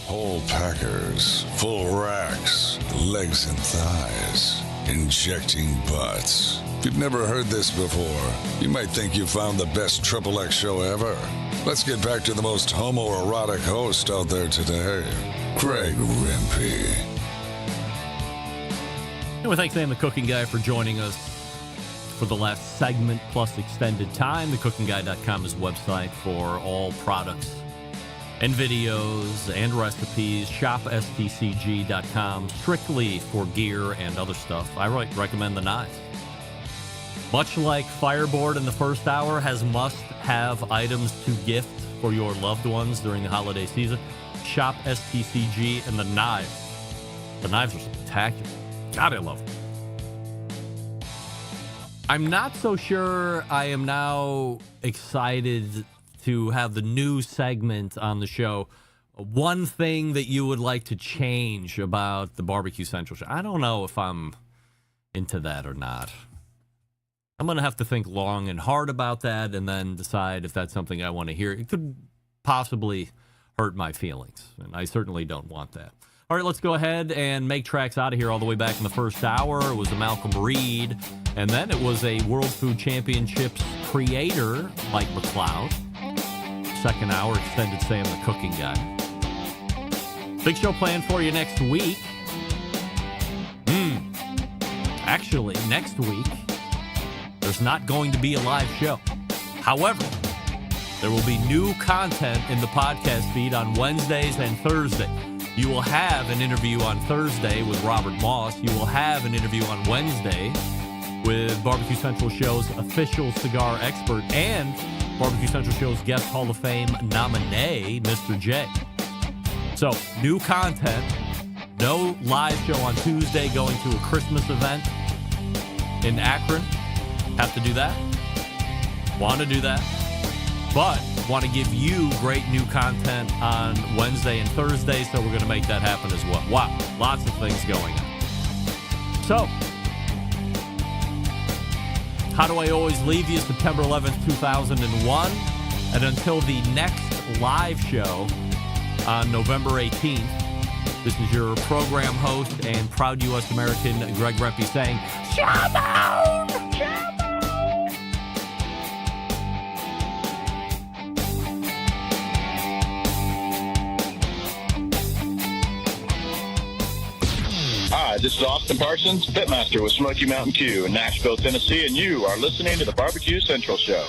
F: Whole packers, full racks, legs and thighs. injecting butts. If you've never heard this before, you might think you found the best XXX show ever. Let's get back to the most homoerotic host out there today, Greg Rempe.
E: Anyway, thanks, Dan, the cooking guy, for joining us for the last segment plus extended time. TheCookingGuy.com is a website for all products and videos and recipes. ShopSTCG.com, strictly for gear and other stuff. I recommend the knives. Much like Fireboard in the first hour has must-have items to gift for your loved ones during the holiday season, Shop STCG and the knives. The knives are spectacular. God, I love them. I'm not so sure I am now excited to have the new segment on the show. One thing that you would like to change about the Barbecue Central show. I don't know if I'm into that or not. I'm going to have to think long and hard about that and then decide if that's something I want to hear. It could possibly hurt my feelings, and I certainly don't want that. All right, let's go ahead and make tracks out of here. All the way back in the first hour, it was a Malcom Reed, and then it was a World Food Championships creator, like McCloud. Second hour, extended Sam the Cooking Guy. Big show planned for you next week. Actually, next week, there's not going to be a live show. However, there will be new content in the podcast feed on Wednesdays and Thursdays. You will have an interview on Thursday with Robert Moss. You will have an interview on Wednesday with Barbecue Central Show's official cigar expert and Barbecue Central Show's Guest Hall of Fame nominee, Mr. J. So, new content. No live show on Tuesday, going to a Christmas event in Akron. Have to do that. Want to do that. But want to give you great new content on Wednesday and Thursday, so we're going to make that happen as well. Wow, lots of things going on. So, how do I always leave you? September 11th, 2001. And until the next live show on November 18th, this is your program host and proud U.S. American, Greg Rempe, saying, Shalom!
O: Hi, this is Austin Parsons, Pitmaster with Smoky Mountain Q in Nashville, Tennessee, and you are listening to the Barbecue Central Show.